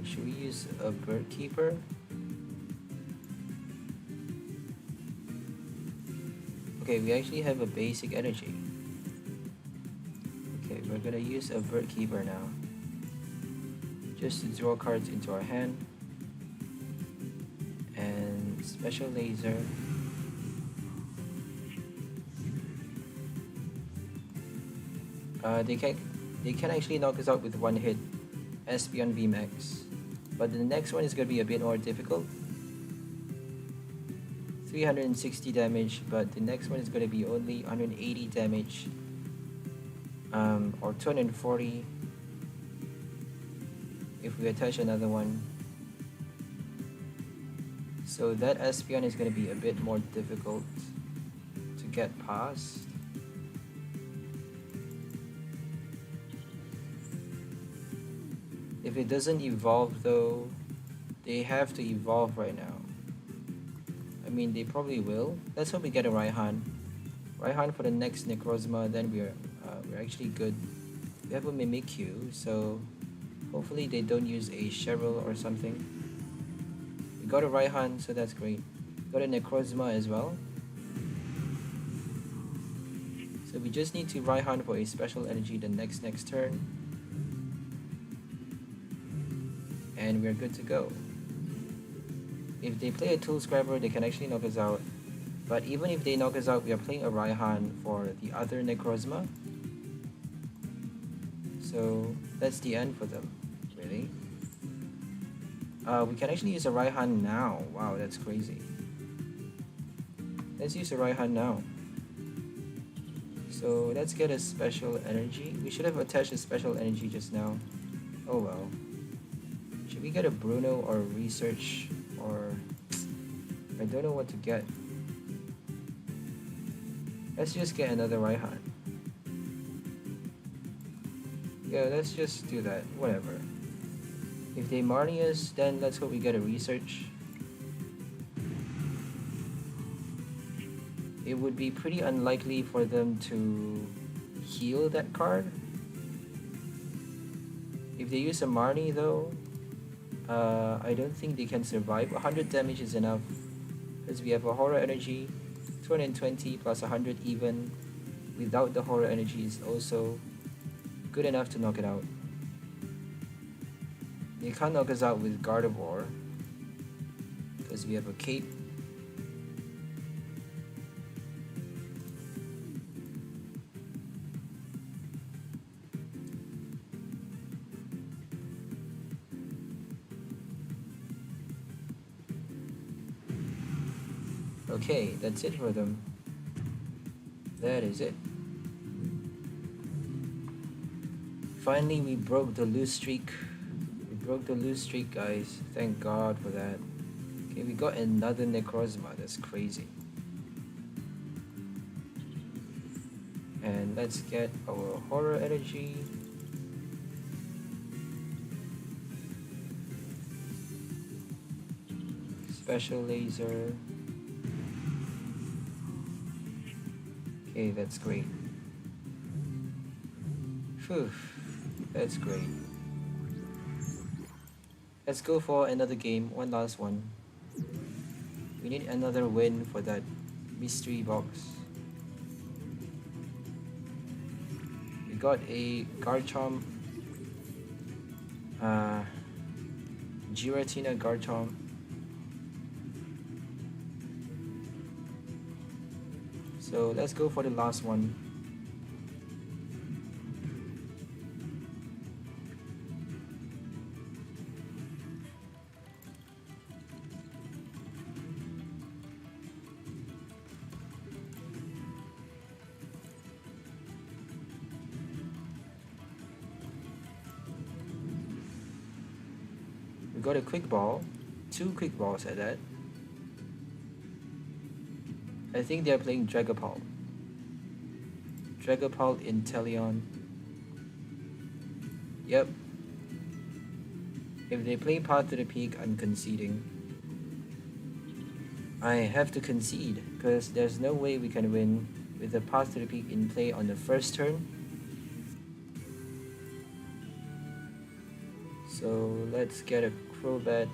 Should we use a Bird Keeper? Okay, we actually have a basic energy. Okay, we're gonna use a Bird Keeper now. Just to draw cards into our hand. And Special Laser. They can actually knock us out with one hit. Espeon VMAX. but the next one is going to be a bit more difficult. 360 damage, but the next one is going to be only 180 damage, or 240 if we attach another one. So that Espeon is going to be a bit more difficult to get past. If it doesn't evolve though, they have to evolve right now. I mean, they probably will. Let's hope we get a Raihan. Raihan for the next Necrozma, then we're actually good. We have a Mimikyu, so hopefully they don't use a Cheryl or something. We got a Raihan, so that's great. Got a Necrozma as well. So we just need to Raihan for a special energy the next turn. And we're good to go. If they play a Tool Scrabber, they can actually knock us out. But even if they knock us out, we are playing a Raihan for the other Necrozma. So that's the end for them, really. We can actually use a Raihan now. Wow, that's crazy. Let's use a Raihan now. So let's get a special energy. We should have attached a special energy just now. Oh well. Should we get a Bruno or research? Or I don't know what to get. Let's just get another Raihan. Yeah, let's just do that. Whatever. If they Marnie us, then let's hope we get a research. It would be pretty unlikely for them to heal that card. If they use a Marnie though, I don't think they can survive. 100 damage is enough because we have a Horror Energy. 220 plus 100 even without the Horror Energy is also good enough to knock it out. They can't knock us out with Gardevoir because we have a Cape. Okay, that's it for them. That is it. Finally, we broke the lose streak. We broke the lose streak, guys. Thank God for that. Okay, we got another Necrozma. That's crazy. And let's get our Horror Energy. Special Laser. Okay, that's great. Phew, that's great. Let's go for another game, one last one. We need another win for that mystery box. We got a Garchomp, Giratina Garchomp. So let's go for the last one. We got a quick ball, 2 quick balls at that. I think they're playing Dragapult. Dragapult Inteleon. Yep. If they play Path to the Peak, I'm conceding. I have to concede, because there's no way we can win with the Path to the Peak in play on the first turn. So let's get a Crobat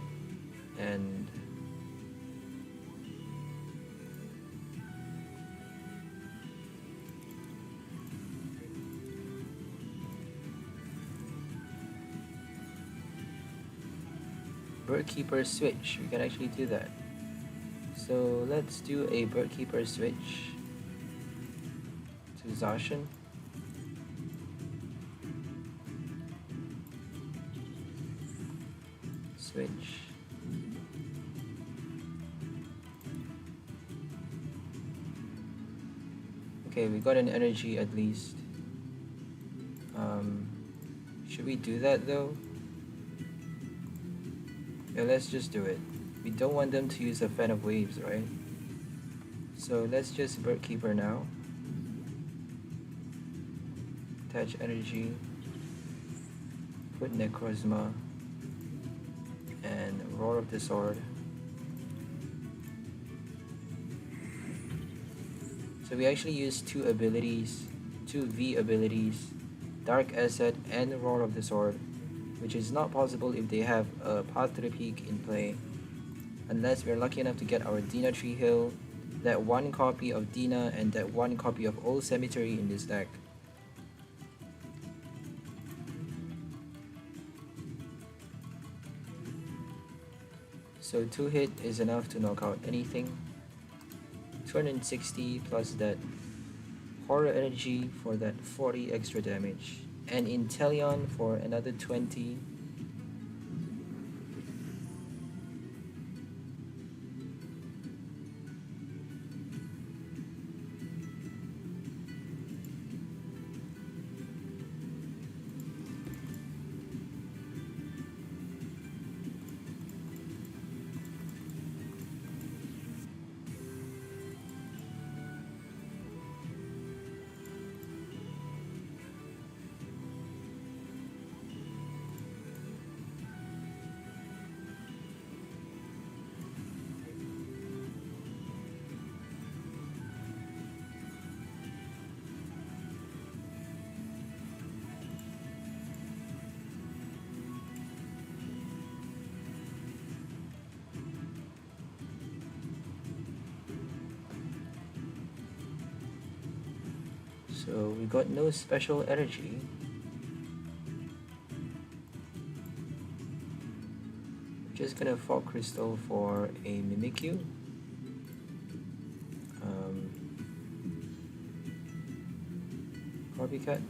and Birdkeeper switch. We can actually do that. So let's do a Birdkeeper switch to Zacian. Switch. Okay, we got an energy at least. Should we do that though? Yeah, let's just do it. We don't want them to use a fan of waves, right? So let's just Bird Keeper now. Attach energy. Put Necrozma. And Roar of the Sword. So we actually use two abilities, two V abilities, Dark Asset and Roar of the Sword, which is not possible if they have a Path to the Peak in play, unless we're lucky enough to get our Dina Tree Hill, that one copy of Dina and that one copy of Old Cemetery in this deck. So 2 hit is enough to knock out anything. 260 plus that Horror Energy for that 40 extra damage. And Inteleon for another 20. So we got no special energy. Just gonna Fog Crystal for a Mimikyu. Copycat.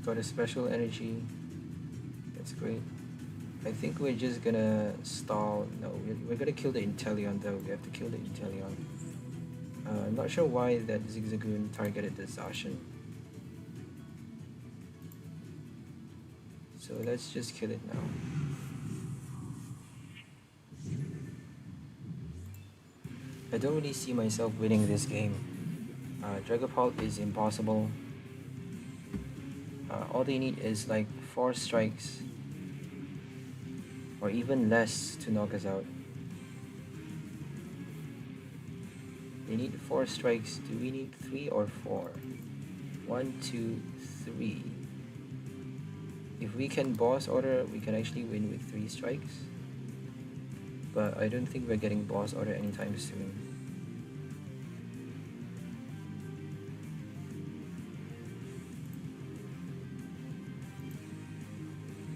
Got a special energy. That's great. I think we're just gonna stall. No, we're gonna kill the Inteleon though. We have to kill the Inteleon. I'm not sure why that Zigzagoon targeted the Zacian. So let's just kill it now. I don't really see myself winning this game. Dragapult is impossible. All they need is like 4 strikes or even less to knock us out. They need 4 strikes. Do we need 3 or 4? 1, 2, 3. If we can boss order, we can actually win with 3 strikes. But I don't think we're getting boss order anytime soon.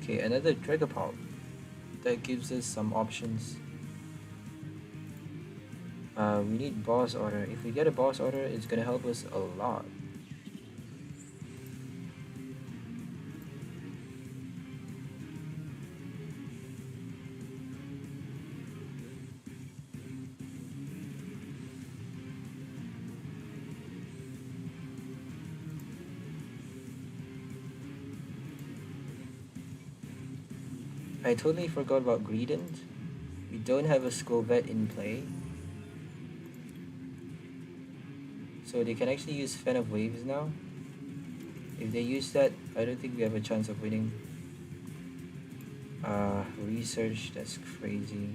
Okay, another Dragapult. That gives us some options. We need boss order. If we get a boss order, it's gonna help us a lot. I totally forgot about Greedent. We don't have a Skullvet in play. So they can actually use Fan of Waves now. If they use that, I don't think we have a chance of winning. Research, that's crazy.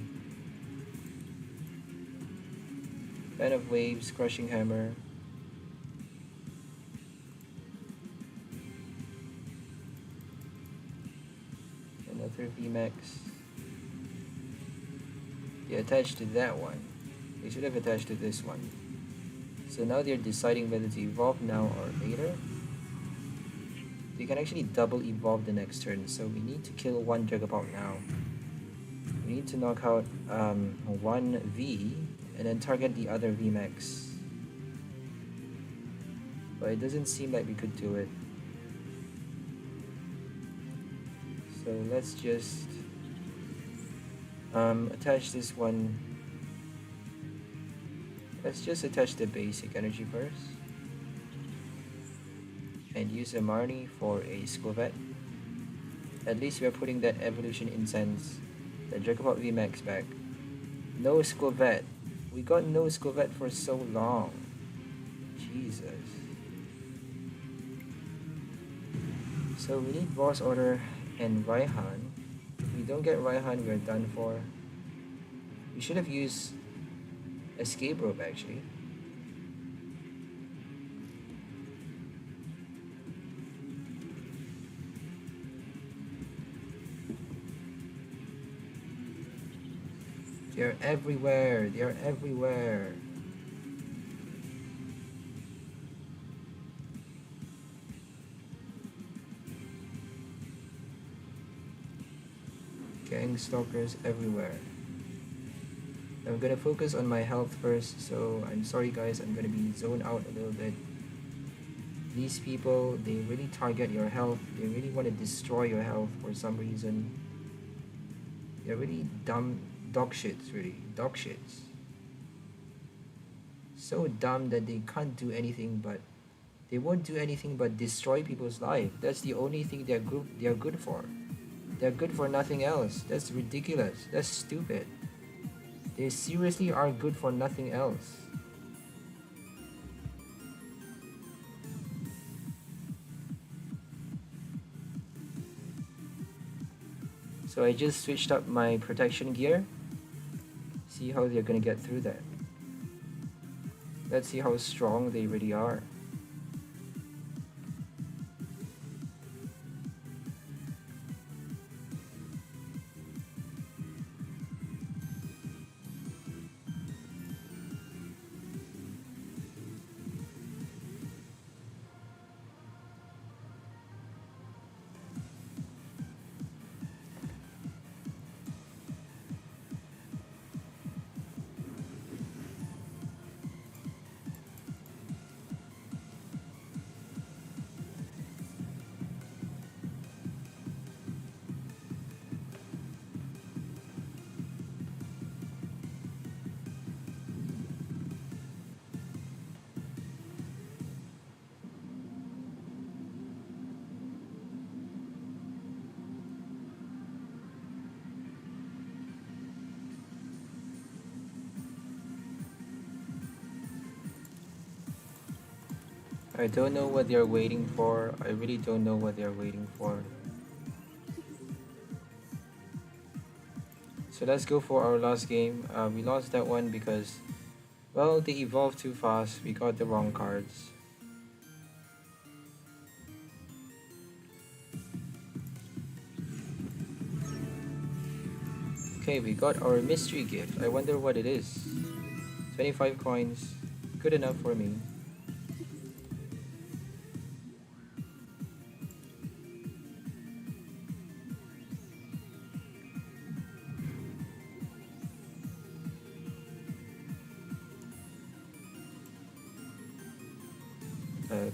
Fan of Waves, Crushing Hammer. Another VMAX. They attached to that one. They should have attached to this one. So now they're deciding whether to evolve now or later. They can actually double evolve the next turn, so we need to kill one Dragapult now. We need to knock out one V and then target the other VMAX. But it doesn't seem like we could do it. So let's just attach this one. Let's just attach the basic energy first and use a Marnie for a School Vet. At least we're putting that Evolution Incense, the Dracopult VMAX back. No School Vet. We got no School Vet for so long. Jesus. So we need Boss Order and Raihan. If we don't get Raihan, we're done for. We should have used Escape Rope actually. They're everywhere. They're everywhere. Gang stalkers everywhere. I'm gonna focus on my health first, so I'm sorry guys, I'm gonna be zoned out a little bit. These people, they really target your health. They really want to destroy your health for some reason. They're really dumb dog shits, really. Dog shits. So dumb that they can't do anything but they won't do anything but destroy people's life. That's the only thing they're good for. They're good for nothing else. That's ridiculous. That's stupid. They seriously are good for nothing else. So I just switched up my protection gear. See how they're gonna get through that. Let's see how strong they really are. I don't know what they're waiting for. I really don't know what they're waiting for. So let's go for our last game. We lost that one because, well, they evolved too fast. We got the wrong cards. Okay, we got our mystery gift. I wonder what it is. 25 coins. Good enough for me.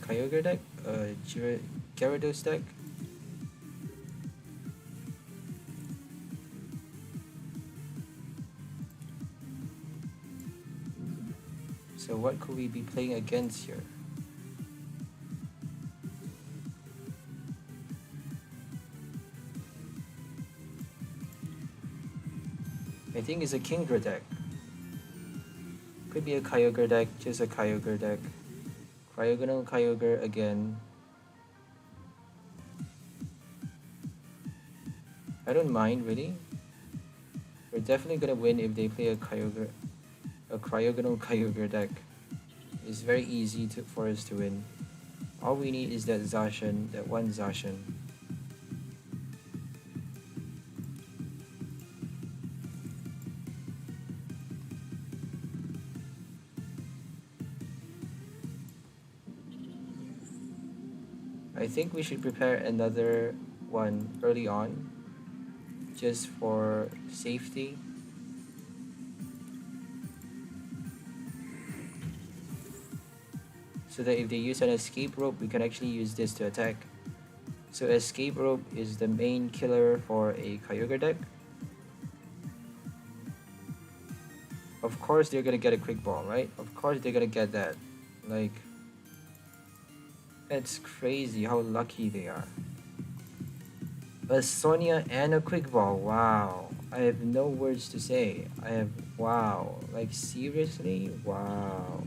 Kyogre deck, Gyarados deck. So what could we be playing against here? I think it's a Kingdra deck. Could be a Kyogre deck, just a Kyogre deck. Cryogonal Kyogre again. I don't mind really. We're definitely gonna win if they play a Cryogonal Kyogre deck. It's very easy for us to win. All we need is that Zacian, that one Zacian. I think we should prepare another one early on, just for safety. So that if they use an escape rope, we can actually use this to attack. So Escape Rope is the main killer for a Kyogre deck. Of course they're gonna get a Quick Ball, right? Of course they're gonna get that. Like, it's crazy how lucky they are. A Sonia and a Quick Ball, wow. I have no words to say. Wow. Like, seriously? Wow.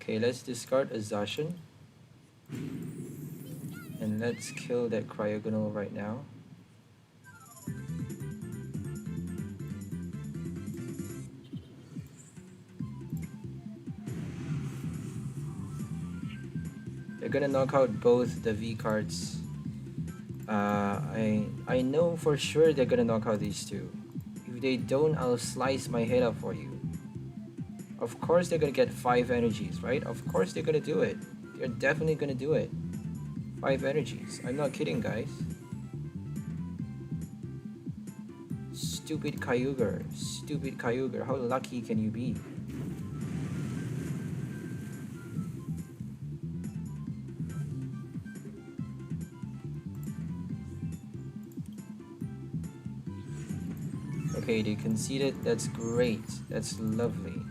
Okay, let's discard a Zacian. And let's kill that Cryogonal right now. They're gonna knock out both the V cards. I know for sure they're gonna knock out these two. If they don't, I'll slice my head up for you. Of course they're gonna get 5 energies, right? Of course they're gonna do it. They're definitely gonna do it. 5 energies. I'm not kidding, guys. Stupid Kyogre. Stupid Kyogre. How lucky can you be? Okay, they conceded. That's great. That's lovely.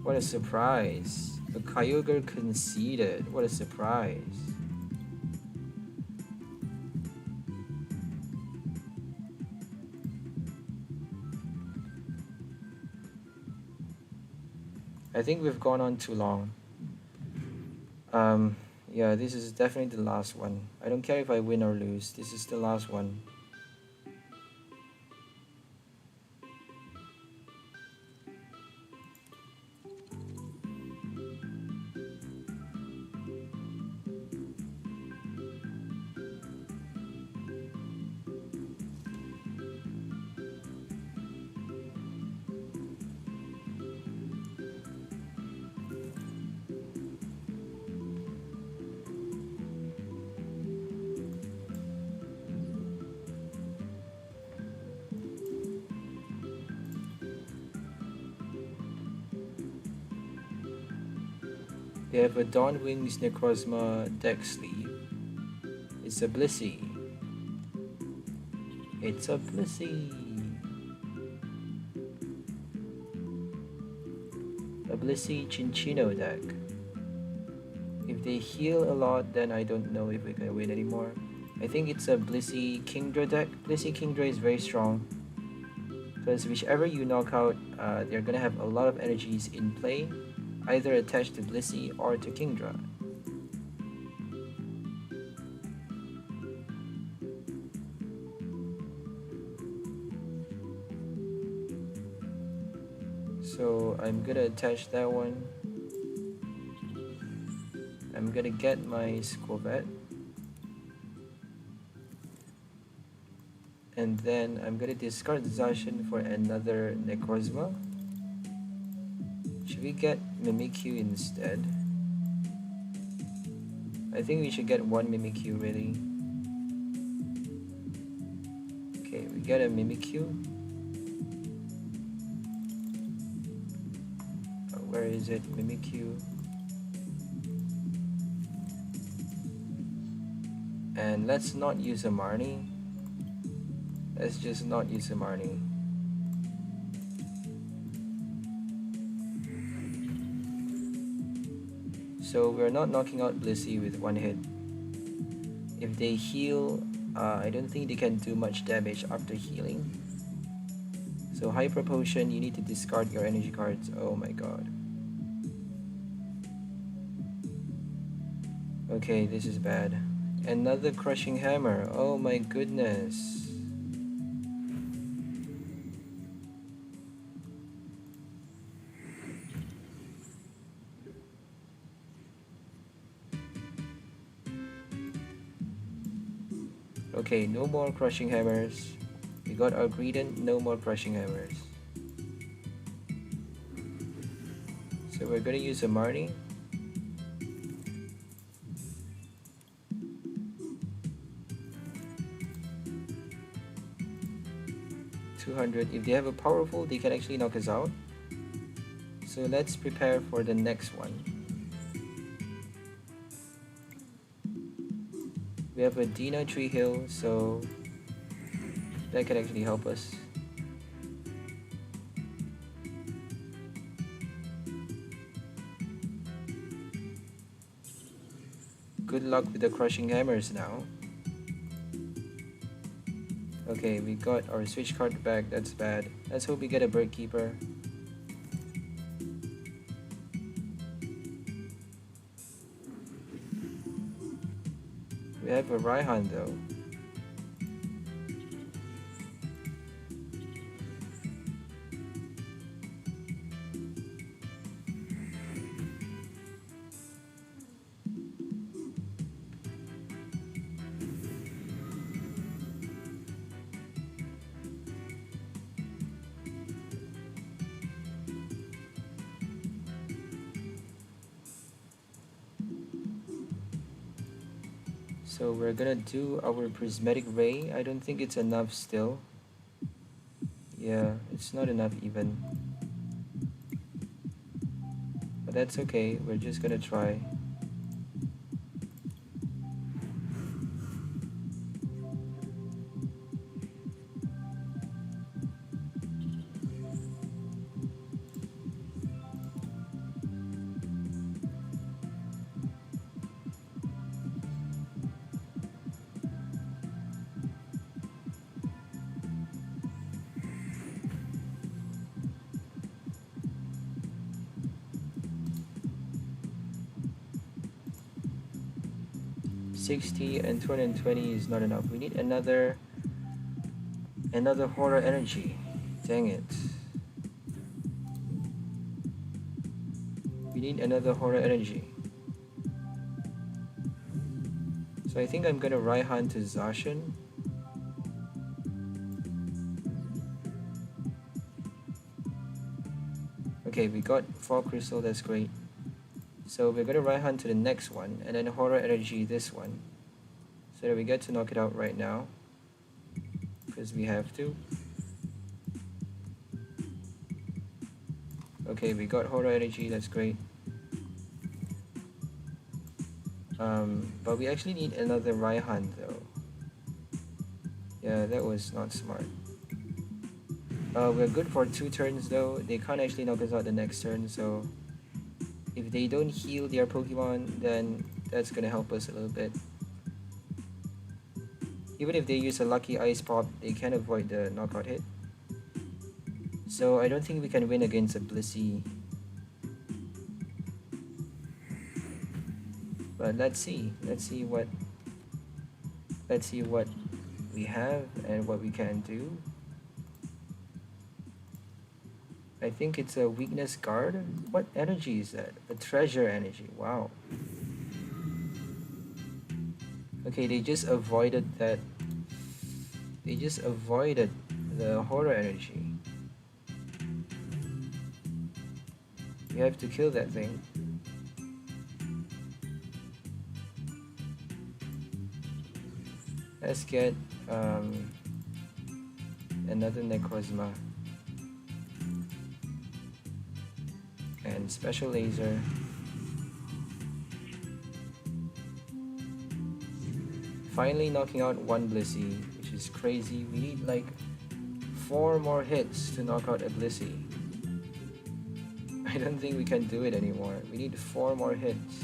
What a surprise. The Kyogre conceded. What a surprise. I think we've gone on too long. Yeah, this is definitely the last one. I don't care if I win or lose. This is the last one. They have a Dawn Wings Necrozma deck sleeve. It's a Blissey. It's a Blissey. A Blissey Chinchino deck. If they heal a lot, then I don't know if we can win anymore. I think it's a Blissey Kingdra deck. Blissey Kingdra is very strong. Because whichever you knock out, they're gonna have a lot of energies in play, either attached to Blissey or to Kingdra. So I'm gonna attach that one. I'm gonna get my Squavet. And then I'm gonna discard Zacian for another Necrozma. Should we get Mimikyu instead? I think we should get one Mimikyu really. Okay, we get a Mimikyu. Where is it? Mimikyu. And let's not use a Marnie. Let's just not use a Marnie. So we're not knocking out Blissey with one hit. If they heal, I don't think they can do much damage after healing. So Hyper Potion, you need to discard your energy cards. Oh my god. Okay, this is bad. Another Crushing Hammer. Oh my goodness. Okay, no more Crushing Hammers. We got our Greedent, no more Crushing Hammers. So we're gonna use a Marnie. $200. If they have a powerful, they can actually knock us out. So let's prepare for the next one. We have a Dina Tree Hill, so that can actually help us. Good luck with the crushing hammers now. Okay, we got our switch card back, that's bad. Let's hope we get a Bird Keeper. We have a Raihan though. So we're gonna do our Prismatic Ray. I don't think it's enough still. Yeah, it's not enough even. But that's okay, we're just gonna try. $60 and $220 is not enough. We need another horror energy. Dang it. We need another horror energy. So I think I'm gonna Raihan to Zacian. Okay, we got Fog Crystal, that's great. So we're gonna Raihan to the next one, and then Horror Energy this one. So that we get to knock it out right now. Because we have to. Okay, we got Horror Energy, that's great. But we actually need another Raihan though. Yeah, that was not smart. We're good for 2 turns though. They can't actually knock us out the next turn, so if they don't heal their Pokemon, then that's gonna help us a little bit. Even if they use a Lucky Ice Pop, they can avoid the knockout hit. So I don't think we can win against a Blissey. But let's see what we have and what we can do. I think it's a weakness guard. What energy is that? A treasure energy. Wow. Okay, they just avoided that. They just avoided the horror energy. You have to kill that thing. Let's get another Necrozma. And special laser. Finally knocking out one Blissey, which is crazy. We need like 4 more hits to knock out a Blissey. I don't think we can do it anymore. We need 4 more hits.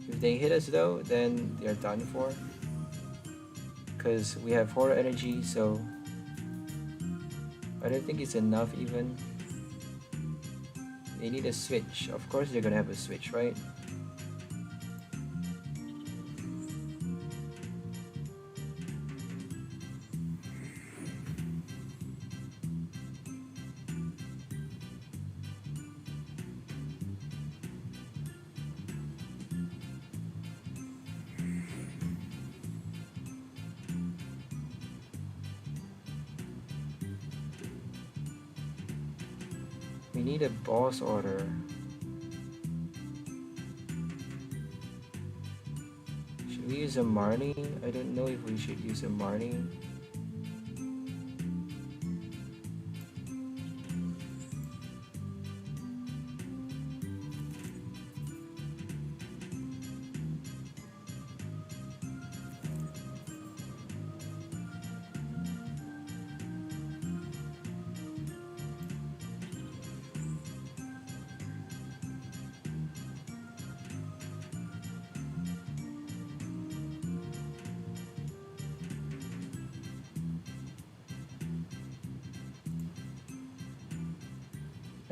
If they hit us though, then they're done for. Because we have horror energy, so I don't think it's enough even. They need a switch. Of course they're gonna have a switch, right? We need a boss order. Should we use a Marnie? I don't know if we should use a Marnie.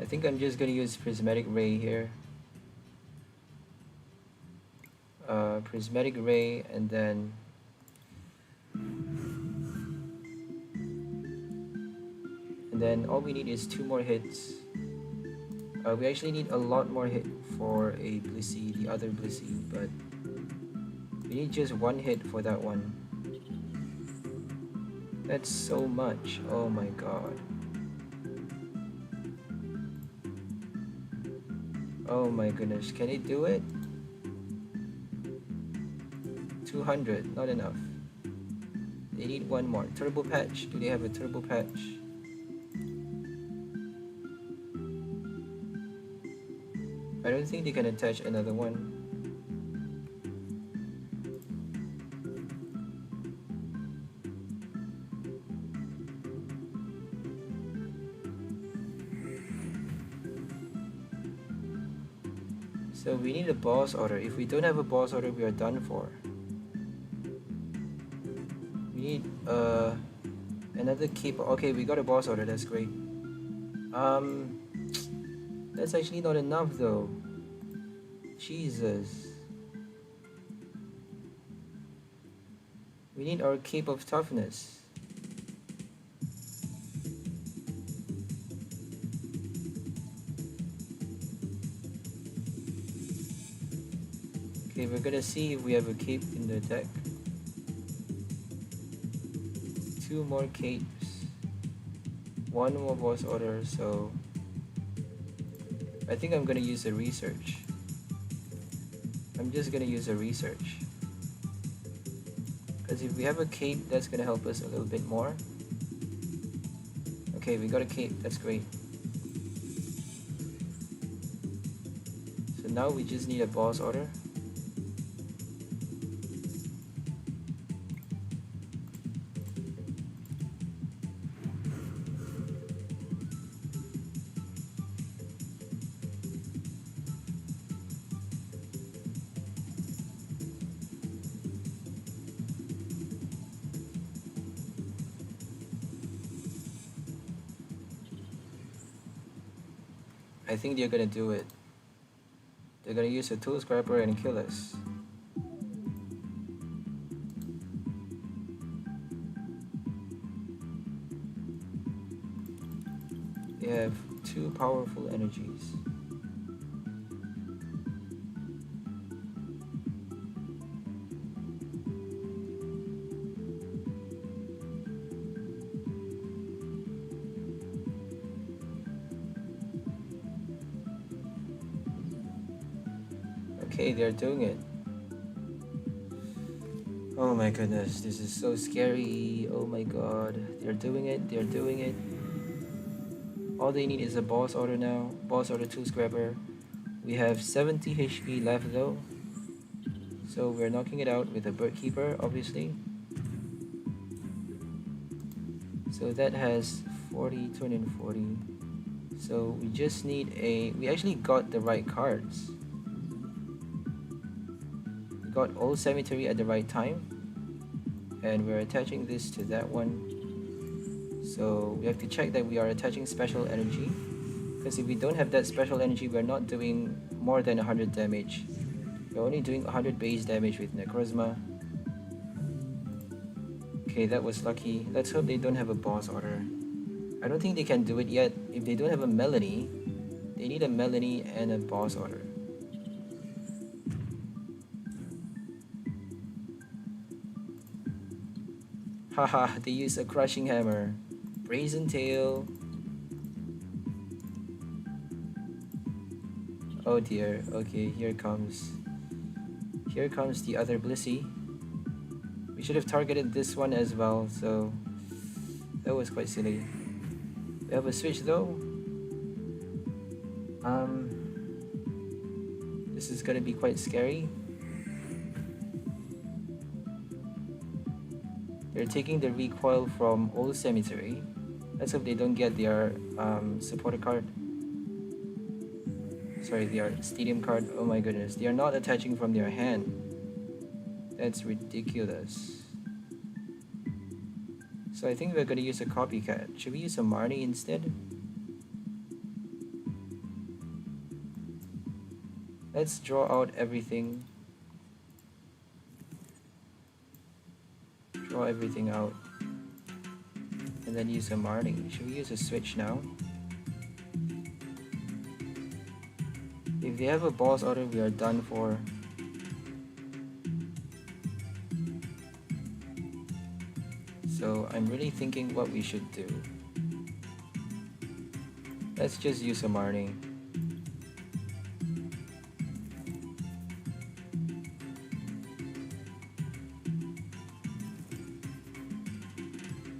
I think I'm just gonna use Prismatic Ray here. Prismatic Ray, and then all we need is 2 more hits. We actually need a lot more hit for a Blissey, the other Blissey, but we need just 1 hit for that one. That's so much. Oh my god. Oh my goodness, can it do it? 200, not enough. They need 1 more. Turbo Patch, do they have a Turbo Patch? I don't think they can attach another one. So we need a boss order. If we don't have a boss order, we are done for. We need another keeper. Okay, we got a boss order, that's great. That's actually not enough though. Jesus. We need our Cape of Toughness. Okay, we're gonna see if we have a cape in the deck. 2 more capes. 1 more boss order, so I think I'm gonna use a research. I'm just gonna use a research. Because if we have a cape, that's gonna help us a little bit more. Okay, we got a cape, that's great. So now we just need a boss order. I think they're gonna do it. They're gonna use a tool scrapper and kill us. They have 2 powerful energies. Okay, they're doing it. Oh my goodness, this is so scary. Oh my god. They're doing it, they're doing it. All they need is a boss order now. Boss order 2 scrapper. We have 70 HP left though. So we're knocking it out with a Bird Keeper, obviously. So that has 40, 240. So we just need a... We actually got the right cards. We got Old Cemetery at the right time. And we're attaching this to that one. So we have to check that we are attaching special energy. Because if we don't have that special energy, we're not doing more than 100 damage. We're only doing 100 base damage with Necrozma. Okay, that was lucky. Let's hope they don't have a boss order. I don't think they can do it yet. If they don't have a Melanie, they need a Melanie and a boss order. Haha, they use a Crushing Hammer. Brazen Tail. Oh dear. Okay, here comes. Here comes the other Blissey. We should have targeted this one as well, so that was quite silly. We have a switch though. This is gonna be quite scary. They're taking the recoil from Old Cemetery. Let's hope they don't get their supporter card. Sorry, their stadium card. Oh my goodness, they are not attaching from their hand. That's ridiculous. So I think we're gonna use a copycat. Should we use a Marnie instead? Let's draw out everything. Draw everything out. And then use a Marnie. Should we use a switch now? If they have a boss order, we are done for. So I'm really thinking what we should do. Let's just use a Marnie.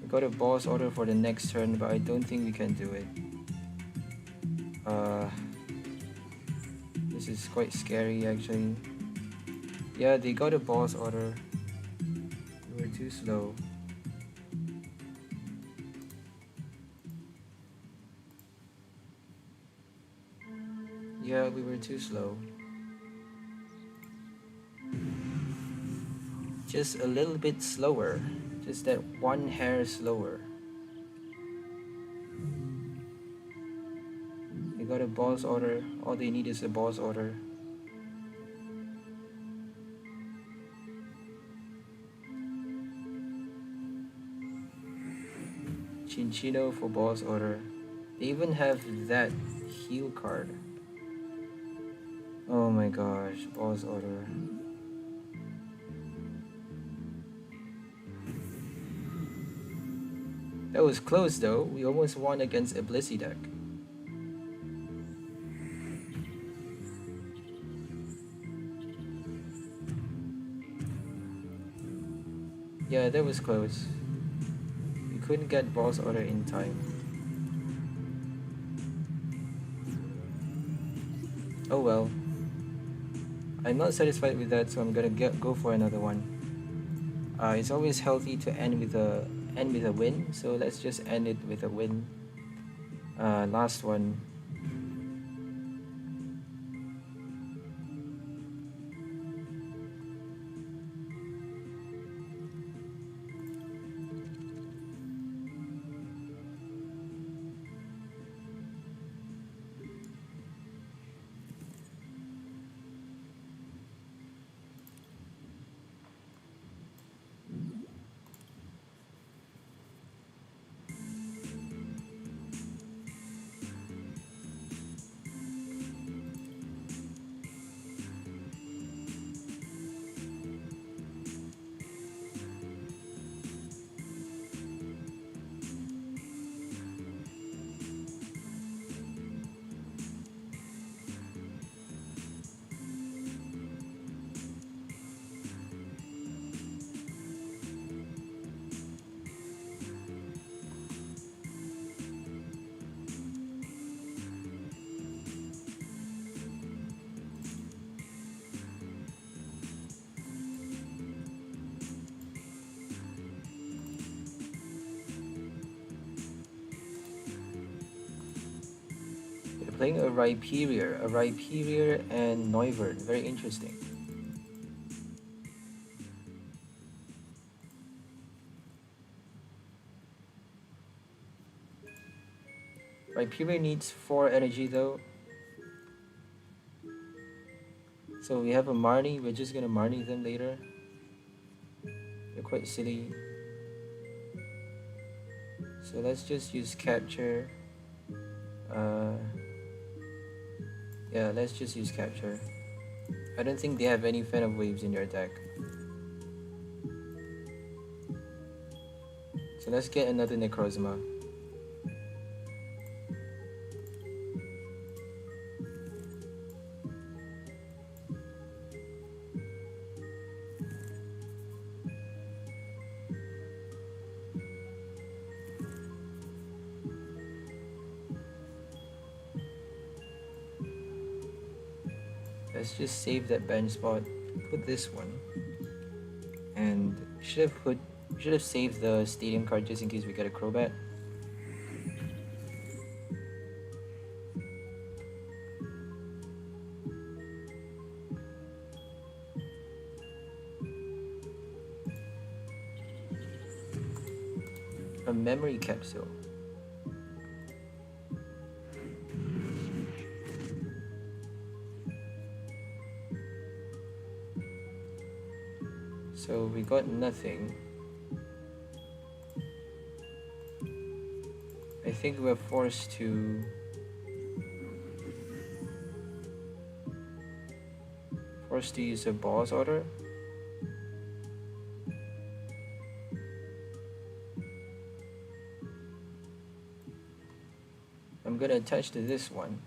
We got a boss order for the next turn, but I don't think we can do it. This is quite scary actually. Yeah, they got a boss order. We were too slow. Yeah, we were too slow. Just a little bit slower. Just that one hair slower. They got a boss order. All they need is a boss order. Chinchino for boss order. They even have that heal card. Oh my gosh, boss order. That was close though. We almost won against a Blissey deck. Yeah, that was close. We couldn't get boss order in time. Oh well. I'm not satisfied with that, so I'm gonna go for another one. It's always healthy to end with a win, so let's just end it with a win. Last one. Playing a Rhyperior and Noivern. Very interesting. Rhyperior needs 4 energy though. So we have a Marnie. We're just gonna Marnie them later. They're quite silly. So let's just use Capture. Yeah, let's just use Capture. I don't think they have any Fan of Waves in their deck. So let's get another Necrozma. let's just save that bench spot, put this one, and should have saved the stadium card just in case we get a Crobat. A memory capsule. So we got nothing. I think we're forced to use a boss order. I'm gonna attach to this one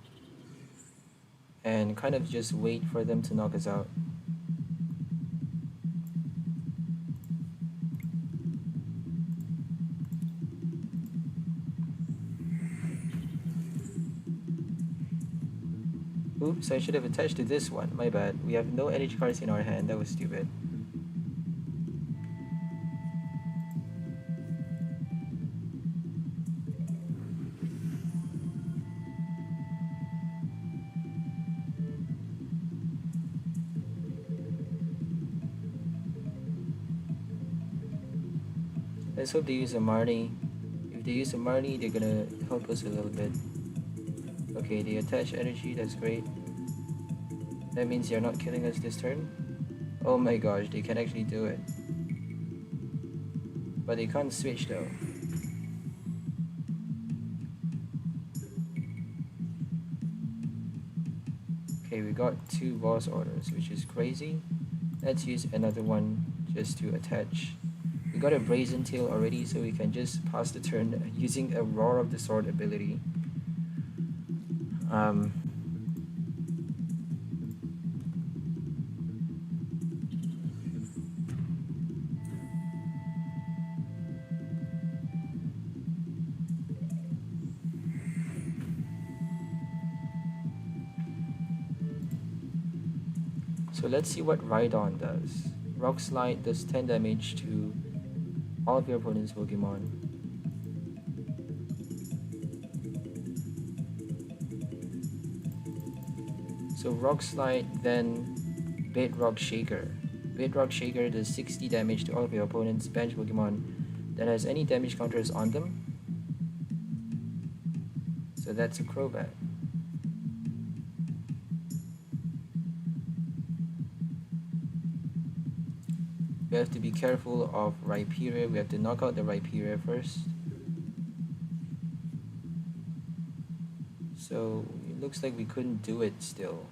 and kind of just wait for them to knock us out. Oops, I should have attached to this one, my bad. We have no energy cards in our hand, that was stupid. Let's hope they use a Marnie. If they use a Marnie, they're gonna help us a little bit. Okay, they attach energy, that's great. That means they're not killing us this turn. Oh my gosh, they can actually do it. But they can't switch though. Okay, we got 2 boss orders, which is crazy. Let's use another one just to attach. We got a Brazen Tail already, so we can just pass the turn using a Roar of the Sword ability. So let's see what Rhydon does. Rock Slide does 10 damage to all of your opponent's Pokemon. So Rock Slide, then Bedrock Shaker. Bedrock Shaker does 60 damage to all of your opponent's bench Pokemon that has any damage counters on them. So that's a Crobat. We have to be careful of Rhyperior. We have to knock out the Rhyperior first. So it looks like we couldn't do it still.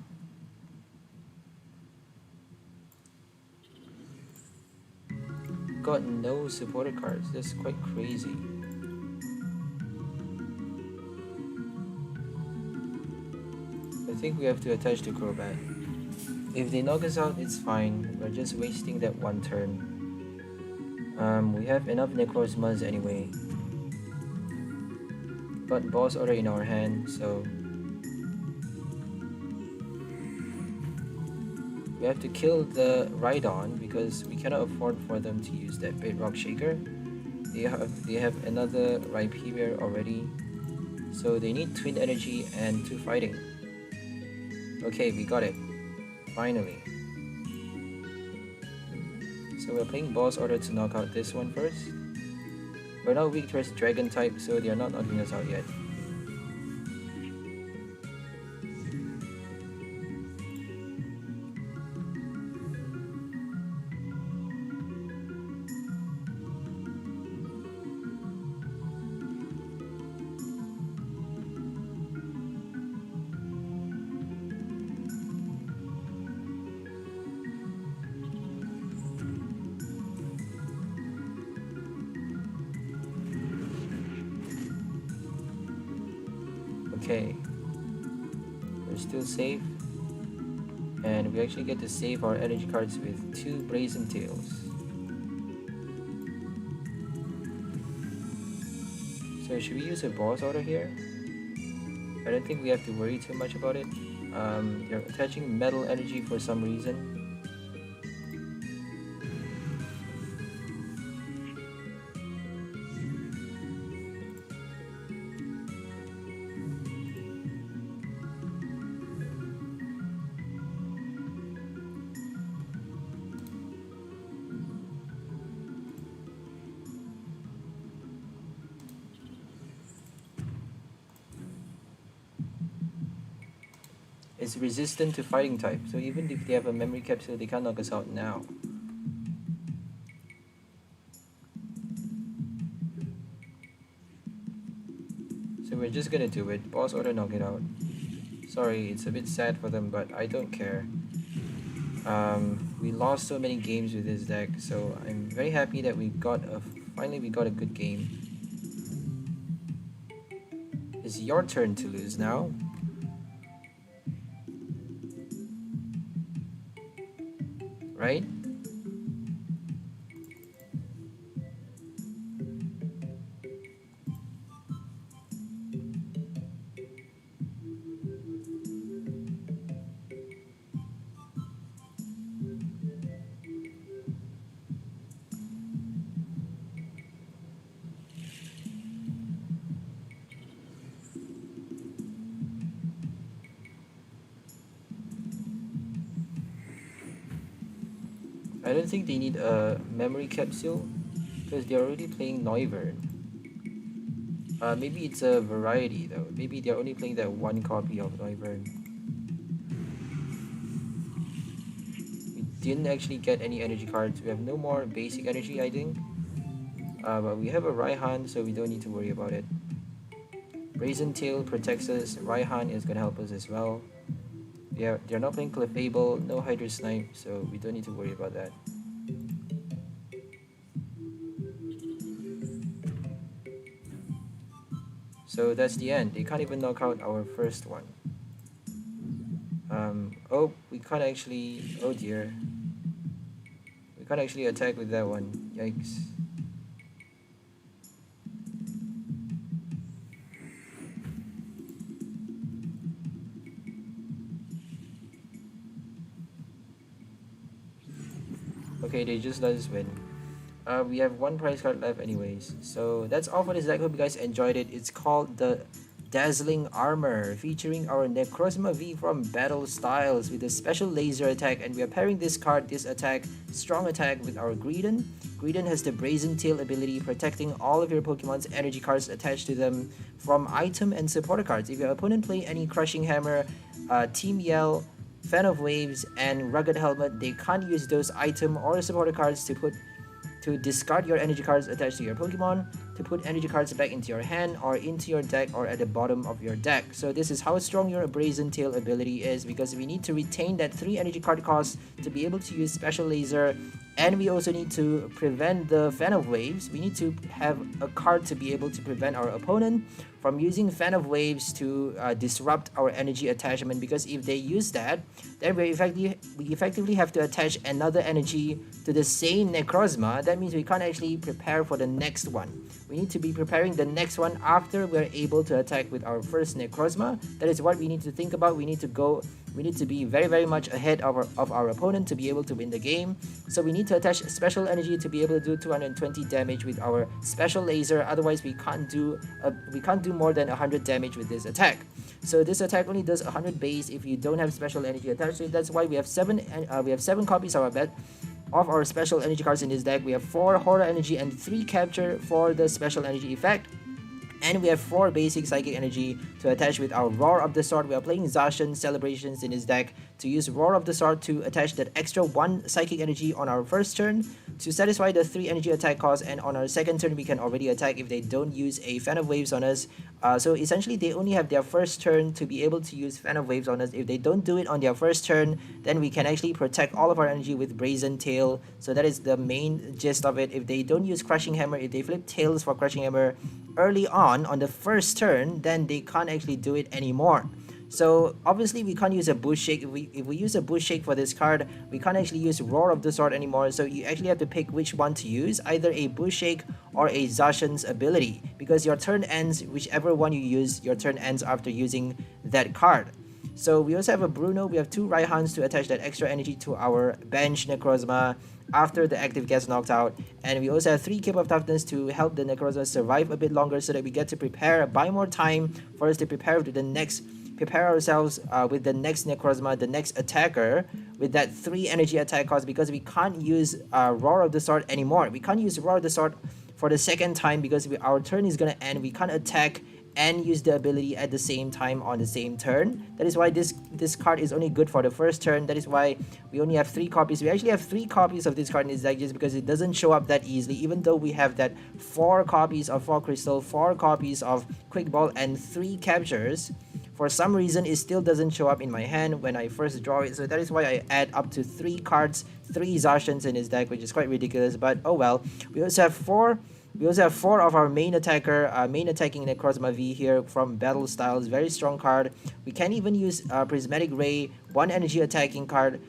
Got no supporter cards. That's quite crazy. I think we have to attach to Crobat. If they knock us out, it's fine. We're just wasting that one turn. We have enough Necrozmas anyway. Got boss order in our hand, so we have to kill the Rhydon because we cannot afford for them to use that Bedrock Shaker. They have another Rhyperior already, so they need Twin Energy and 2 fighting. Okay, we got it. Finally. So we're playing boss order to knock out this one first. We're not weak towards dragon type, so they are not knocking us out yet. Okay, we're still safe, and we actually get to save our energy cards with 2 Brazen Tails. So should we use a boss order here? I don't think we have to worry too much about it. You're attaching metal energy for some reason. It's resistant to fighting type, so even if they have a memory capsule, they can't knock us out now. So we're just gonna do it. Boss order, knock it out. Sorry, it's a bit sad for them, but I don't care. We lost so many games with this deck, so I'm very happy that finally we got a good game. It's your turn to lose now. Right? I don't think they need a memory capsule because they're already playing Noivern. Maybe it's a variety though. Maybe they're only playing that one copy of Noivern. We didn't actually get any energy cards. We have no more basic energy, I think. But we have a Raihan, so we don't need to worry about it. Brazen Tail protects us. Raihan is gonna help us as well. They're not playing Clefable, no Hydro Snipe, so we don't need to worry about that. So that's the end. They can't even knock out our first one. Oh, we can't actually... Oh dear. We can't actually attack with that one. Yikes. Okay, they just let us win. We have one prize card left anyways. So that's all for this deck. Hope you guys enjoyed it. It's called the Dazzling Armor, featuring our Necrozma V from Battle Styles with a special laser attack, and we are pairing this card, this attack, strong attack, with our Greedent. Greedent has the Brazen Tail ability, protecting all of your Pokemon's energy cards attached to them from item and supporter cards. If your opponent play any Crushing Hammer, Team Yell, Fan of Waves, and Rugged Helmet, they can't use those item or supporter cards to discard your energy cards attached to your Pokemon, to put energy cards back into your hand or into your deck or at the bottom of your deck. So this is how strong your Brazen Tail ability is, because we need to retain that 3 energy card cost to be able to use Special Laser, and we also need to prevent the Fan of Waves. We need to have a card to be able to prevent our opponent from using Fan of Waves to disrupt our energy attachment, because if they use that, then we effectively have to attach another energy to the same Necrozma. That means we can't actually prepare for the next one. We need to be preparing the next one after we're able to attack with our first Necrozma. That is what we need to think about. We need to be very, very much ahead of our opponent to be able to win the game. So we need to attach special energy to be able to do 220 damage with our special laser. Otherwise, we can't do more than 100 damage with this attack. So this attack only does 100 base if you don't have special energy attached to it. That's why we have 7 copies of our special energy cards in this deck. We have 4 horror energy and 3 capture for the special energy effect. And we have 4 basic psychic energy to attach with our Roar of the Sword. We are playing Zacian Celebrations in his deck to use Roar of the Sword to attach that extra 1 psychic energy on our first turn to satisfy the 3 energy attack cost, and on our second turn we can already attack if they don't use a Fan of Waves on us. So essentially they only have their first turn to be able to use Fan of Waves on us. If they don't do it on their first turn, then we can actually protect all of our energy with Brazen Tail. So that is the main gist of it. If they don't use Crushing Hammer, if they flip Tails for Crushing Hammer early on the first turn, then they can't actually do it anymore. So obviously we can't use a Bush Shake. If we use a Bush Shake for this card, we can't actually use Roar of the Sword anymore. So you actually have to pick which one to use, either a Bush Shake or a Zacian's ability, because your turn ends, whichever one you use, your turn ends after using that card. So we also have a Bruno. We have 2 Raihans to attach that extra energy to our bench Necrozma after the active gets knocked out. And we also have 3 Cape of Toughness to help the Necrozma survive a bit longer so that we get to buy more time for us to prepare ourselves with the next Necrozma, the next attacker, with that 3 energy attack cost, because we can't use Roar of the Sword anymore. We can't use Roar of the Sword for the second time because our turn is gonna end. We can't attack and use the ability at the same time on the same turn. That is why this card is only good for the first turn. That is why we only have 3 copies. We actually have 3 copies of this card in this deck just because it doesn't show up that easily, even though we have that 4 copies of Fog Crystal, 4 copies of Quick Ball, and 3 captures. For some reason, it still doesn't show up in my hand when I first draw it. So that is why I add up to 3 cards, 3 Zacians in this deck, which is quite ridiculous. But oh well. We also have 4 of our main attacking Necrozma V here from Battle Styles. Very strong card. We can even use Prismatic Ray, 1 energy attacking card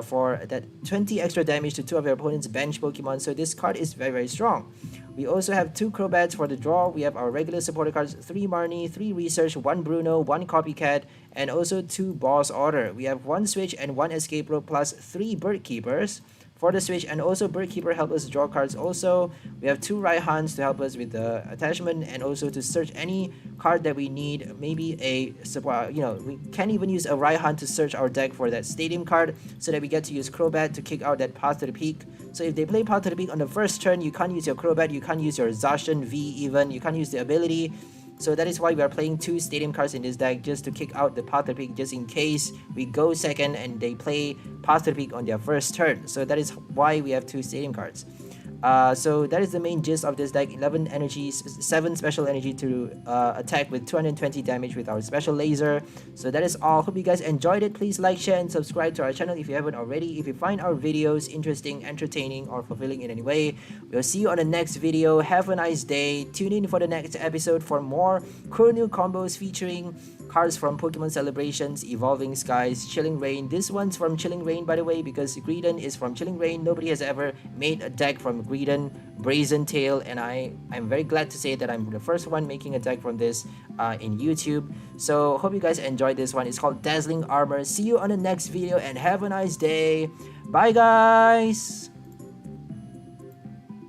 for that 20 extra damage to 2 of your opponent's bench Pokemon. So this card is very, very strong. We also have 2 Crobats for the draw. We have our regular supporter cards, 3 Marnie, 3 Research, 1 Bruno, 1 Copycat, and also 2 Boss Order. We have 1 Switch and 1 Escape Rope plus 3 Bird Keepers for the Switch, and also Bird Keeper help us draw cards. Also, we have 2 Raihans to help us with the attachment and also to search any card that we need. Maybe a support, we can even use a Raihan to search our deck for that Stadium card so that we get to use Crobat to kick out that Path to the Peak. So if they play Path to the Peak on the first turn, you can't use your Crobat, you can't use your Zacian V even, you can't use the ability. So that is why we are playing 2 Stadium cards in this deck, just to kick out the Path to the Peak, just in case we go second and they play Path to the Peak on their first turn. So that is why we have 2 Stadium cards. So that is the main gist of this deck. 11 energy, 7 special energy to attack with 220 damage with our special laser. So that is all. Hope you guys enjoyed it. Please like, share, and subscribe to our channel if you haven't already. If you find our videos interesting, entertaining, or fulfilling in any way, we'll see you on the next video. Have a nice day. Tune in for the next episode for more cool new combos featuring cards from Pokemon Celebrations, Evolving Skies, Chilling Rain. This one's from Chilling Rain, by the way, because Greedent is from Chilling Rain. Nobody has ever made a deck from Greedent, Brazen Tail, and I'm very glad to say that I'm the first one making a deck from this in YouTube. So hope you guys enjoyed this one. It's called Dazzling Armor. See you on the next video and have a nice day. Bye guys!